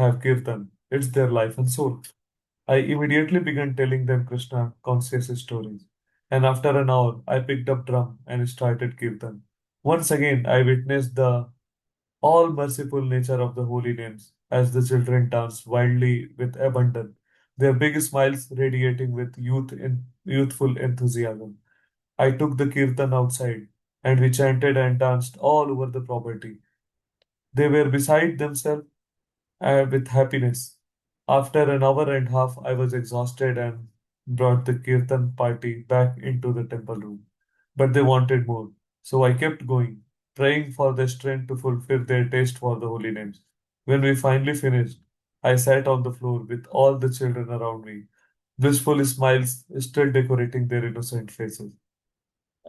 have kirtan. It's their life and soul." I immediately began telling them Krishna conscious stories. And after an hour, I picked up drum and started kirtan. Once again, I witnessed the all merciful nature of the holy names as the children danced wildly with abandon, their big smiles radiating with youthful enthusiasm. I took the kirtan outside and we chanted and danced all over the property. They were beside themselves with happiness. After an hour and a half, I was exhausted and brought the kirtan party back into the temple room. But they wanted more, so I kept going, praying for their strength to fulfill their taste for the holy names. When we finally finished, I sat on the floor with all the children around me, blissful smiles still decorating their innocent faces.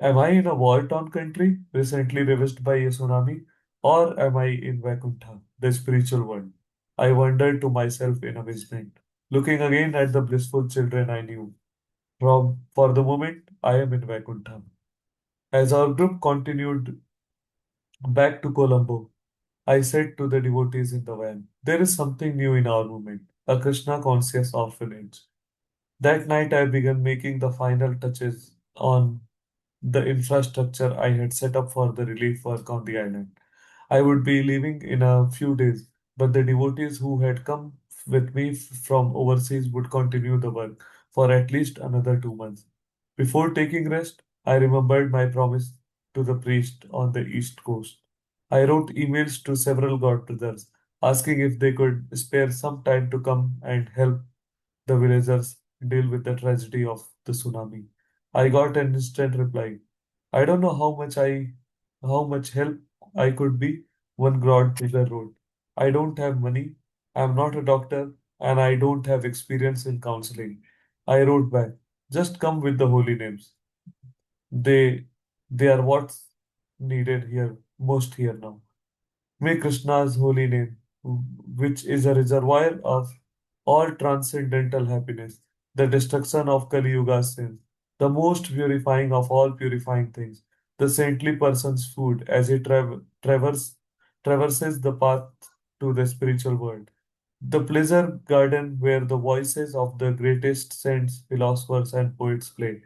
Am I in a war-torn country recently ravaged by a tsunami, or am I in Vaikuntha, the spiritual world? I wondered to myself in amazement, looking again at the blissful children I knew. For the moment, I am in Vaikuntha. As our group continued back to Colombo, I said to the devotees in the van, "There is something new in our movement, a Krishna conscious orphanage." That night, I began making the final touches on the infrastructure I had set up for the relief work on the island. I would be leaving in a few days, but the devotees who had come with me from overseas would continue the work for at least another 2 months. Before taking rest, I remembered my promise to the priest on the East Coast. I wrote emails to several God brothers asking if they could spare some time to come and help the villagers deal with the tragedy of the tsunami. I got an instant reply. "I don't know how much help I could be," one God brother wrote. "I don't have money, I'm not a doctor, and I don't have experience in counseling." I wrote back, Just come with the holy names. They they are what's needed here most here now. May Krishna's holy name, which is a reservoir of all transcendental happiness, the destruction of Kali Yuga's sins, the most purifying of all purifying things, the saintly person's food as he traverses the path to the spiritual world, the pleasure garden where the voices of the greatest saints, philosophers, and poets play,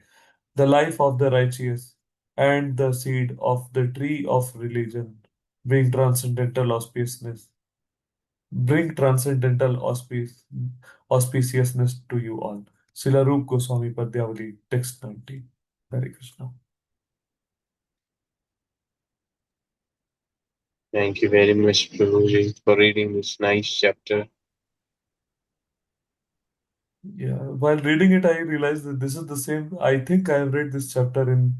the life of the righteous, and the seed of the tree of religion, bring transcendental auspiciousness, bring transcendental auspiciousness to you all. Srila Rup Goswami Padyavali, text 19. Hare Krishna. Thank you very much, Prabhuji, for reading this nice chapter. Yeah, while reading it, I realized that this is the same. I think I have read this chapter in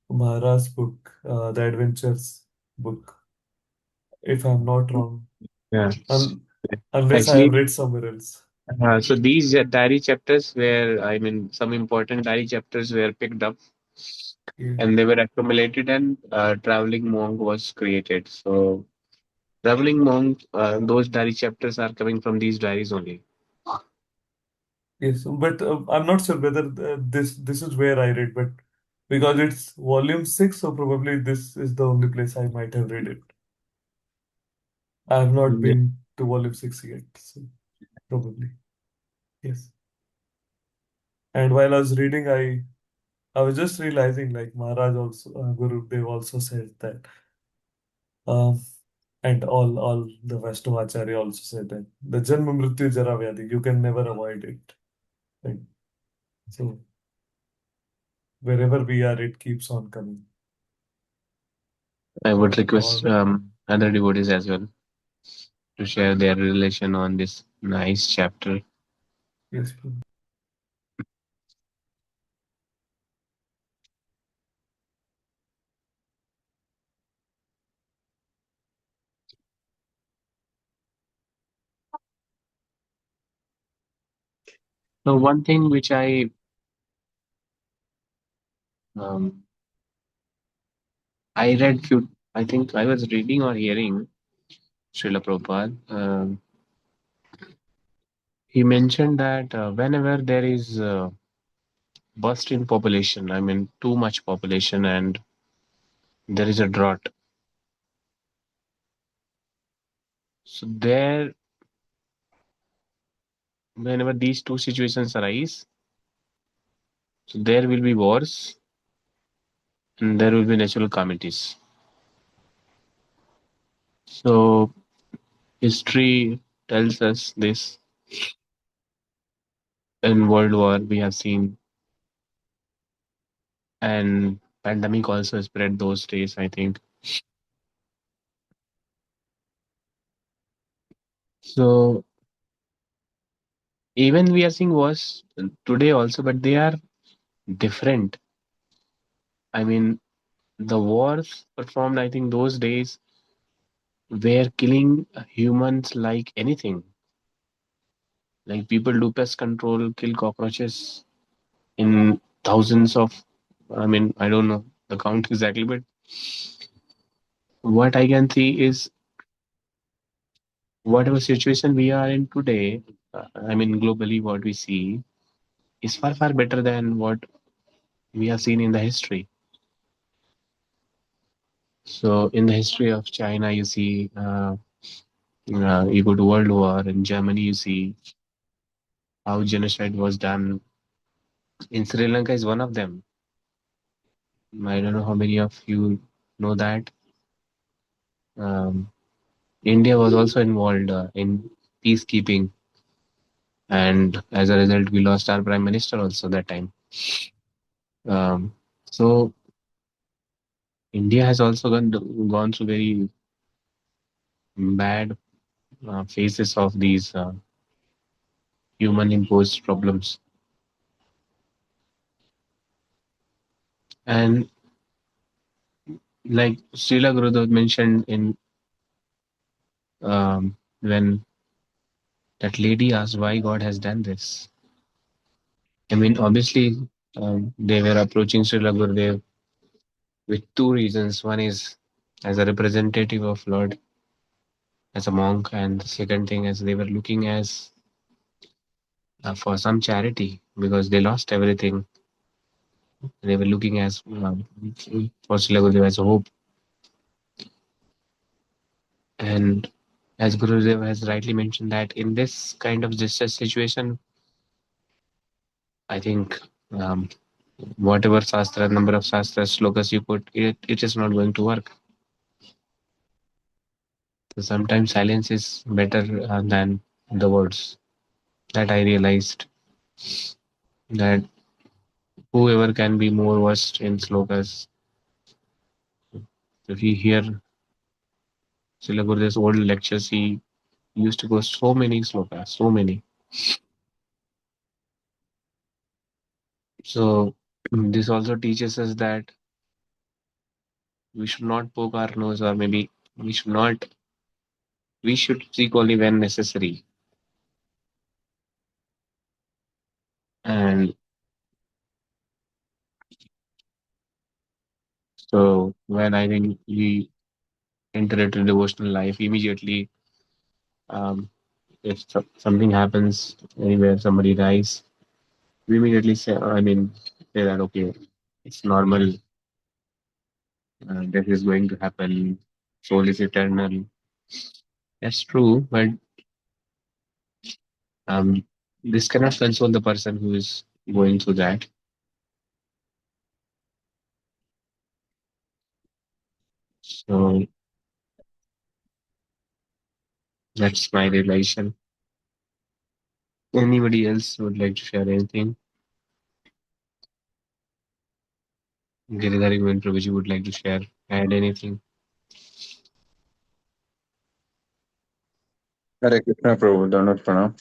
Maharaj's book, The Adventures book, if I'm not wrong, Yeah. unless I have Actually, read somewhere else. so these diary chapters were, I mean, some important diary chapters were picked up Yeah. and they were accumulated, and traveling monk was created. So traveling monk, those diary chapters are coming from these diaries only. Yes, but I'm not sure whether this is where I read, but because it's volume 6, so probably this is the only place I might have read it. I have not Yeah. been to volume 6 yet, so probably. Yes. And while I was reading, I was just realizing like Maharaj also, Guru Dev also said that, um, and all the Vaishnavacharya also said that the Janma Mrityu Jara Vyadhi, you can never avoid it. Right? So wherever we are, it keeps on coming. I would request Or other devotees as well to share their relation on this nice chapter. yes, Prabhu. So one thing which um, I read few, I think I was reading or hearing Srila Prabhupada. He mentioned that whenever there is burst in population, I mean too much population, and there is a drought. So there, whenever these two situations arise, so there will be wars and there will be natural calamities. So history tells us this. In World War, we have seen, and pandemic also spread those days, I think. So even we are seeing wars today also, but they are different. I mean, the wars performed, I think, those days were killing humans like anything. Like people do pest control, kill cockroaches in thousands of. I mean, I don't know the count exactly, but what I can see is whatever situation we are in today. I mean, globally, what we see is far far better than what we have seen in the history. So, in the history of China, you see, you go to World War. In Germany, you see how genocide was done. In Sri Lanka is one of them. I don't know how many of you know that. Um, India was also involved in peacekeeping, and as a result, we lost our prime minister also that time. Um, so India has also gone through very bad phases of these human imposed problems. And like Srila Gurudev mentioned in when that lady asked why God has done this. I mean, obviously, They were approaching Srila Gurudev with two reasons. One is as a representative of Lord, as a monk, and the second thing as they were looking as for some charity because they lost everything. They were looking as for Srila Gurudev as a hope. And as Gurudev has rightly mentioned that in this kind of distress situation, I think whatever sastra, number of sastras, slokas you put, it is not going to work. So sometimes silence is better than the words. That I realized that whoever can be more versed in slokas, if you hear Srila Gurudev's old lectures, he used to go so many slokas, so many. So this also teaches us that we should not poke our nose, or maybe we should not, we should speak only when necessary. And so when I think we enter into devotional life, immediately, if something happens anywhere, somebody dies, we immediately say, I mean, say that, okay, it's normal, death is going to happen, soul is eternal. That's true, but um, this cannot console the person who is going through that. So that's my realization. Anybody else would like to share anything? Giridhar, even Prabhuji would like to share, add anything? Hare Krishna Prabhu, Dandavat Pranam.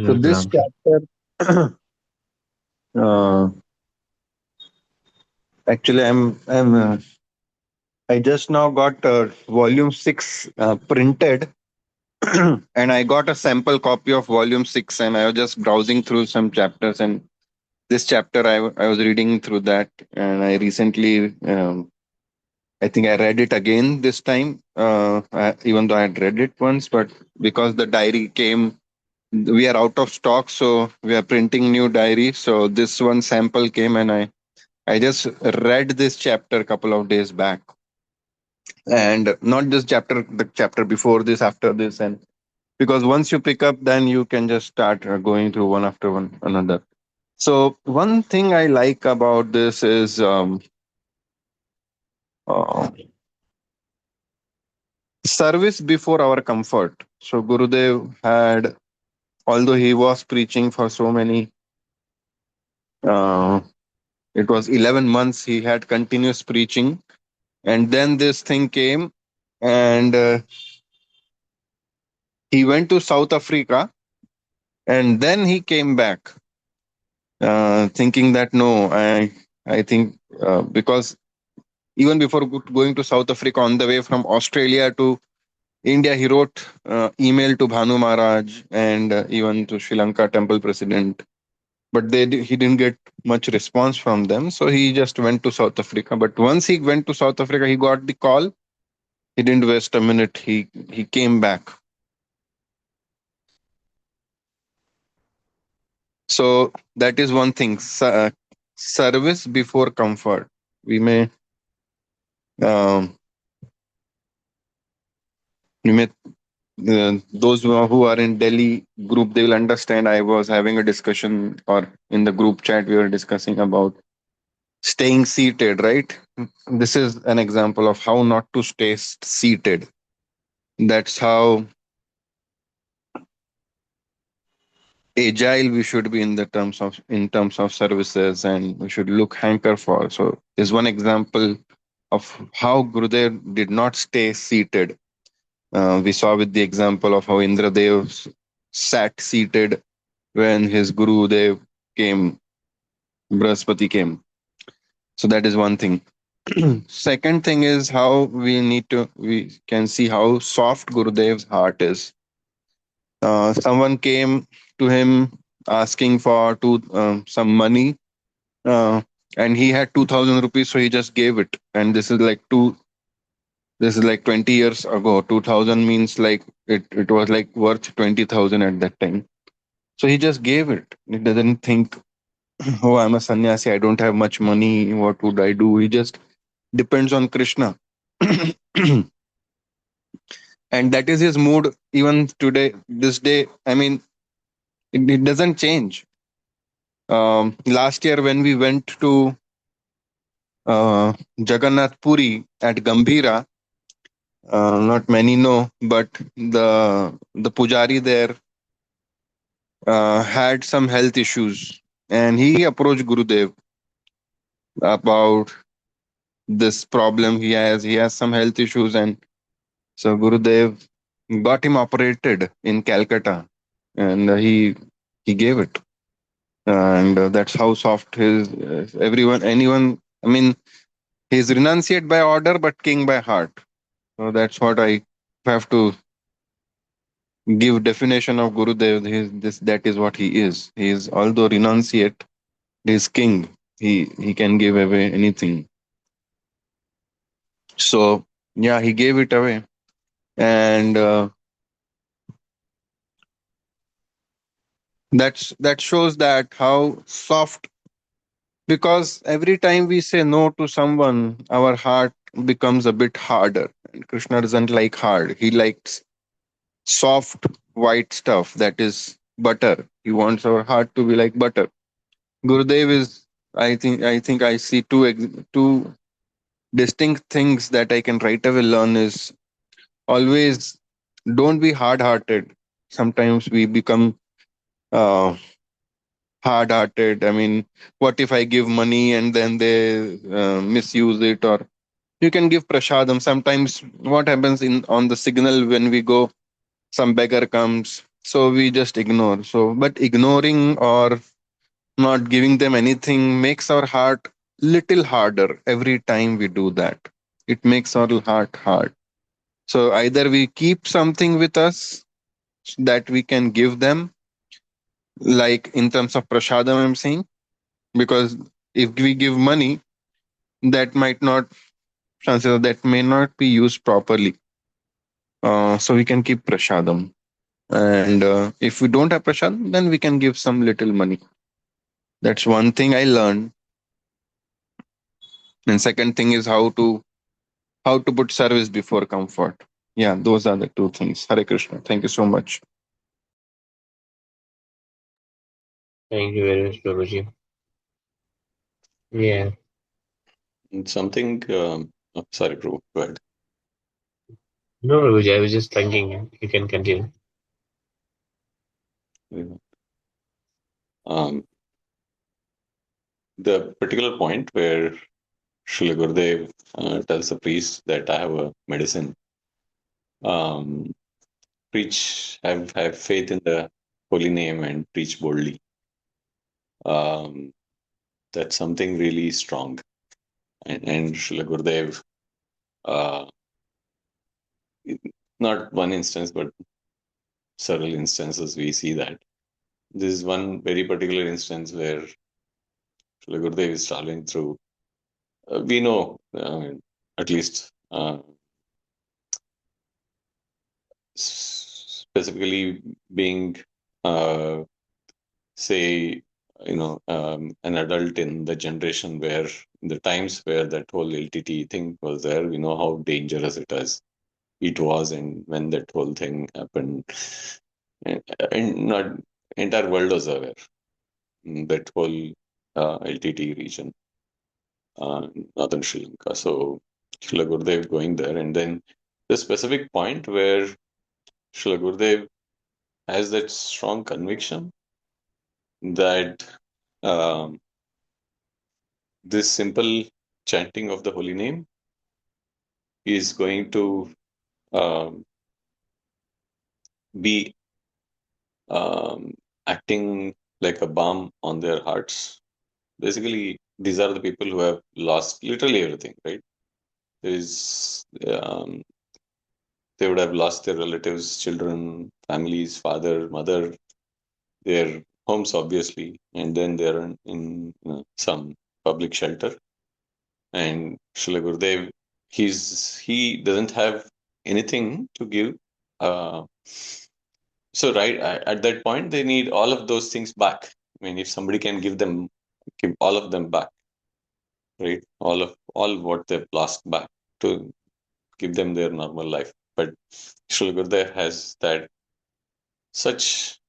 So this Ram. chapter, uh, actually, I just now got volume 6 printed, and I got a sample copy of volume 6, and I was just browsing through some chapters, and this chapter I was reading through that, and I recently, I think I read it again this time, even though I had read it once, but because the diary came, we are out of stock, so we are printing new diary. So this one sample came, and I just read this chapter a couple of days back, and not this chapter, the chapter before this, after this, and because once you pick up, then you can just start going through one after one another. So one thing I like about this is uh, service before our comfort. So Gurudev had, although he was preaching for so many, uh, it was 11 months he had continuous preaching, and then this thing came, and he went to South Africa, and then he came back, thinking that no, I think because even before going to South Africa, on the way from Australia to India, he wrote email to Bhanu Maharaj and even to Sri Lanka temple president, but he didn't get much response from them, so he just went to South Africa. But once he went to South Africa, he got the call. He didn't waste a minute. He came back. So that is one thing. Service before comfort. We may um, we may those who are in Delhi group, they will understand. I was having a discussion, or in the group chat we were discussing about staying seated. Right. This is an example of how not to stay seated. That's how agile we should be in terms of services, and we should look hanker for. So is one example of how Gurudev did not stay seated. We saw with the example of how Indradev sat seated when his Gurudev came, Brahaspati came. So that is one thing. Second thing is how we can see how soft Gurudev's heart is. Someone came to him asking for some money, uh, and he had 2,000 rupees, so he just gave it. And this is like 20 years ago. 2,000 means like it was like worth 20,000 at that time. So he just gave it. He doesn't think, oh, I'm a sannyasi, I don't have much money, what would I do? He just depends on Krishna. And that is his mood even today, this day. I mean, it doesn't change. Last year when we went to Jagannath Puri at Gambhira, not many know, but the pujari there had some health issues, and he approached Gurudev about this problem he has. He has some health issues, and so Gurudev got him operated in Calcutta, and he gave it, and that's how soft his everyone anyone. I mean, he's renunciate by order, but king by heart. So that's what I have to give definition of Gurudev. That is what he is. He is, although renunciate, he is king. He can give away anything. So yeah, he gave it away, and that shows that how soft. Because every time we say no to someone, our heart becomes a bit harder. And Krishna doesn't like hard. He likes soft white stuff, that is butter. He wants our heart to be like butter. Gurudev is, I think I see two distinct things that I can right away learn is always don't be hard hearted. Sometimes we become uh, hard hearted. I mean, what if I give money and then they misuse it? Or you can give prashadam. Sometimes what happens in on the signal when we go, some beggar comes, so we just ignore. So, but ignoring or not giving them anything makes our heart little harder every time we do that. It makes our heart hard. So either we keep something with us that we can give them, like in terms of prashadam, I'm saying, because if we give money, that might not, chances are that may not be used properly. So we can keep prashadam. And if we don't have prashadam, then we can give some little money. That's one thing I learned. And second thing is how to put service before comfort. Yeah, those are the two things. Hare Krishna. Thank you so much. Thank you very much, Prabhuji. Yeah. Something, sorry, Prabhu, go ahead. No, Prabhuji, I was just thinking you can continue. Um, the particular point where Srila Gurudev tells the priest that I have a medicine, um, have faith in the holy name and preach boldly. That's something really strong. And Srila Gurudev, uh, not one instance, but several instances, we see that. This is one very particular instance where Srila Gurudev is traveling through. We know, at least specifically being, say, an adult in the generation where, in the times where that whole LTT thing was there, we know how dangerous it was, and when that whole thing happened, and not entire world was aware, that whole LTT region, northern Sri Lanka. So Srila Gurudev going there, and then the specific point where Srila Gurudev has that strong conviction that um, this simple chanting of the holy name is going to um, be acting like a balm on their hearts. Basically, these are the people who have lost literally everything, right? Is they would have lost their relatives, children, families, father, mother, their homes, obviously, and then they're in some public shelter. And Srila Gurudev, he doesn't have anything to give. So right at that point, they need all of those things back. I mean, if somebody can give all of them back, right? All what they've lost back to give them their normal life. But Srila Gurudev has that such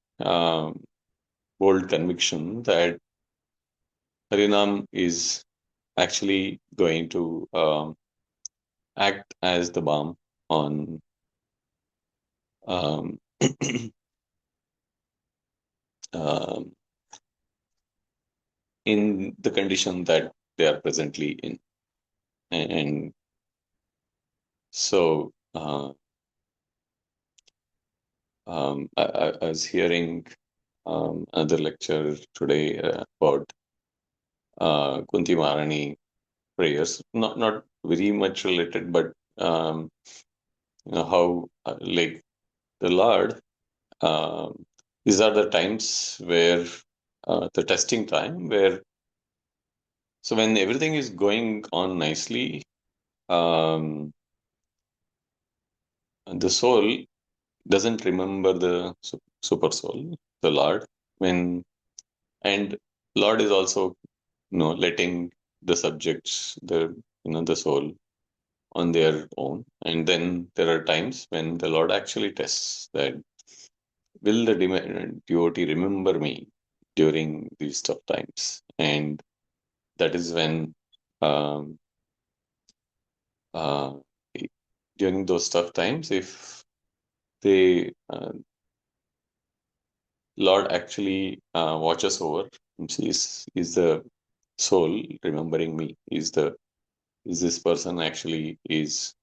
bold conviction that Harinam is actually going to act as the balm on um, um, in the condition that they are presently in. And so I was hearing another lecture today about Kunti Maharani prayers, not very much related, but how like the Lord, these are the times where the testing time where, so when everything is going on nicely, the soul doesn't remember the super soul, the Lord, and Lord is also letting the subjects, the soul on their own. And then there are times when the Lord actually tests that, will the devotee remember me during these tough times? And that is when um, uh, during those tough times, if the Lord actually watches over and sees, is the soul remembering me? Is this person actually is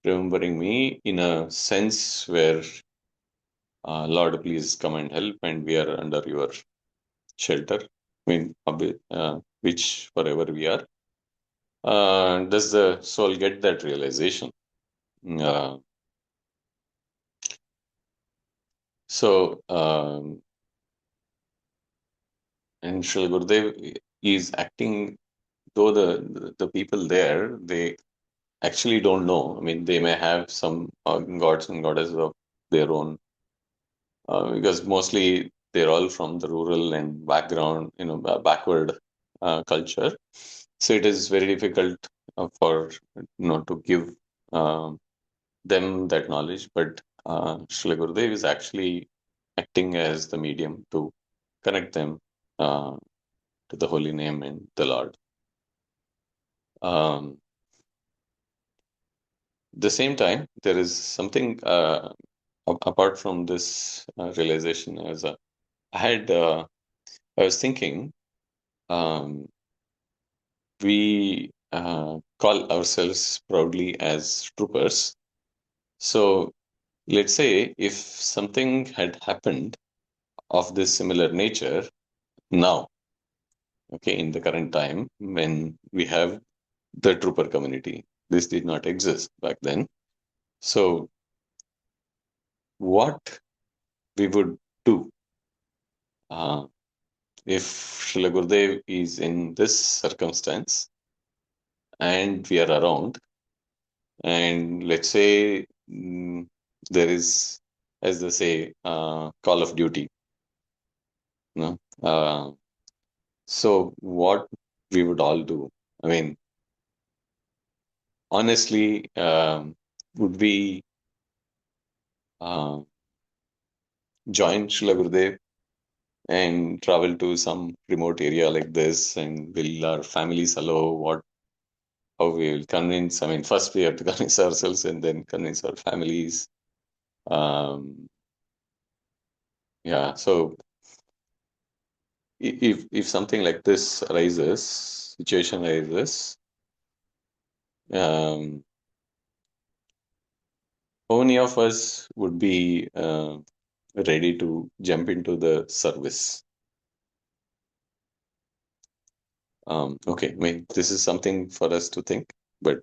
remembering me in a sense where, Lord, please come and help, and we are under your shelter. I mean, which forever we are. Does the soul get that realization? Uh, so, and Srila Gurudev is acting, though the people there, they actually don't know. I mean, they may have some gods and goddesses of their own, because mostly they're all from the rural and background, backward culture. So it is very difficult for to give them that knowledge. But Srila Gurudev is actually acting as the medium to connect them to the holy name and the Lord. The same time, there is something apart from this realization. I was thinking, we call ourselves proudly as troopers. So let's say if something had happened of this similar nature now, okay, in the current time when we have the trooper community, this did not exist back then. So what we would do if Srila Gurudev is in this circumstance and we are around, and let's say there is, as they say, call of duty. No? So what we would all do? I mean, honestly, would we join Srila Gurudev and travel to some remote area like this, and will our families allow? How we will convince? I mean, first we have to convince ourselves and then convince our families. Yeah, so if something like this situation arises, how many of us would be ready to jump into the service? Okay, I mean, this is something for us to think, but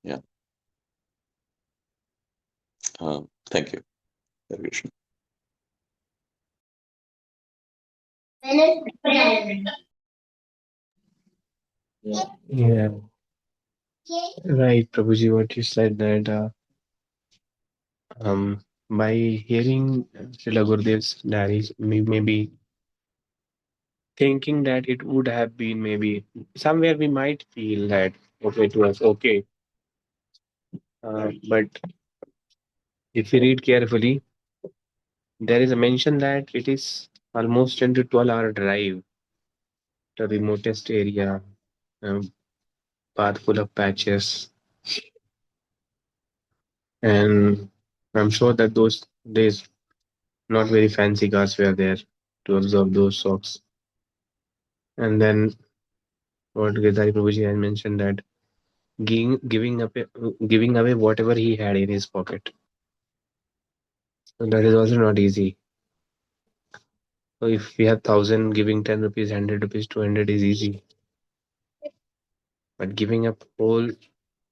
yeah. Thank you, Hare Krishna. Yeah, right, Prabhuji, what you said that um, by hearing Srila Gurudev's diaries, maybe thinking that it would have been maybe somewhere we might feel that okay, it was okay. But if we read carefully, there is a mention that it is almost 10 to 12-hour drive to the remotest area, um, path full of patches. And I'm sure that those days, not very fancy cars were there to observe those socks. And then what Gedari Prabhuji had mentioned that giving away whatever he had in his pocket. So that is also not easy. So if we have 1,000, giving 10 rupees, 100 rupees, 200 is easy. But giving up whole,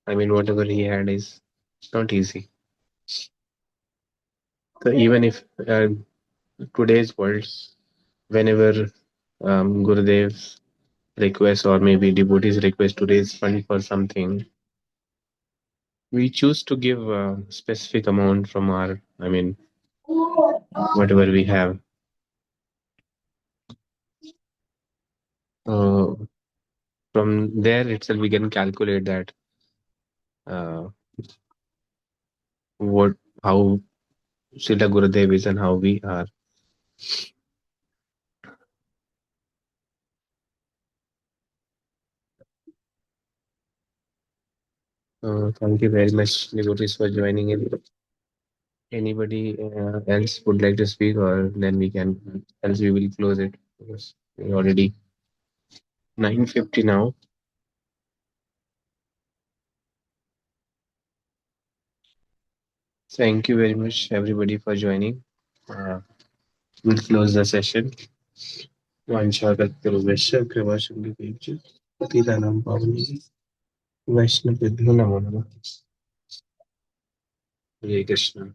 I mean, whatever he had is not easy. So even if today's world, whenever Gurudev's request or maybe devotees request to raise fund for something, we choose to give a specific amount from our, I mean, whatever we have. Uh, from there itself, we can calculate that uh, what how Srila Gurudev is and how we are. Thank you very much, devotees, for joining in. Anybody else would like to speak, or then we can, else we will close it because we're already 9:50 now. Thank you very much, everybody, for joining. We'll close the session. वाञ्छाकल्पतरुभ्यश्च कृपासिन्धुभ्यश्च पतितानां पावनेभ्यः वैष्णवेभ्यो नमो नमः. Hare Krishna.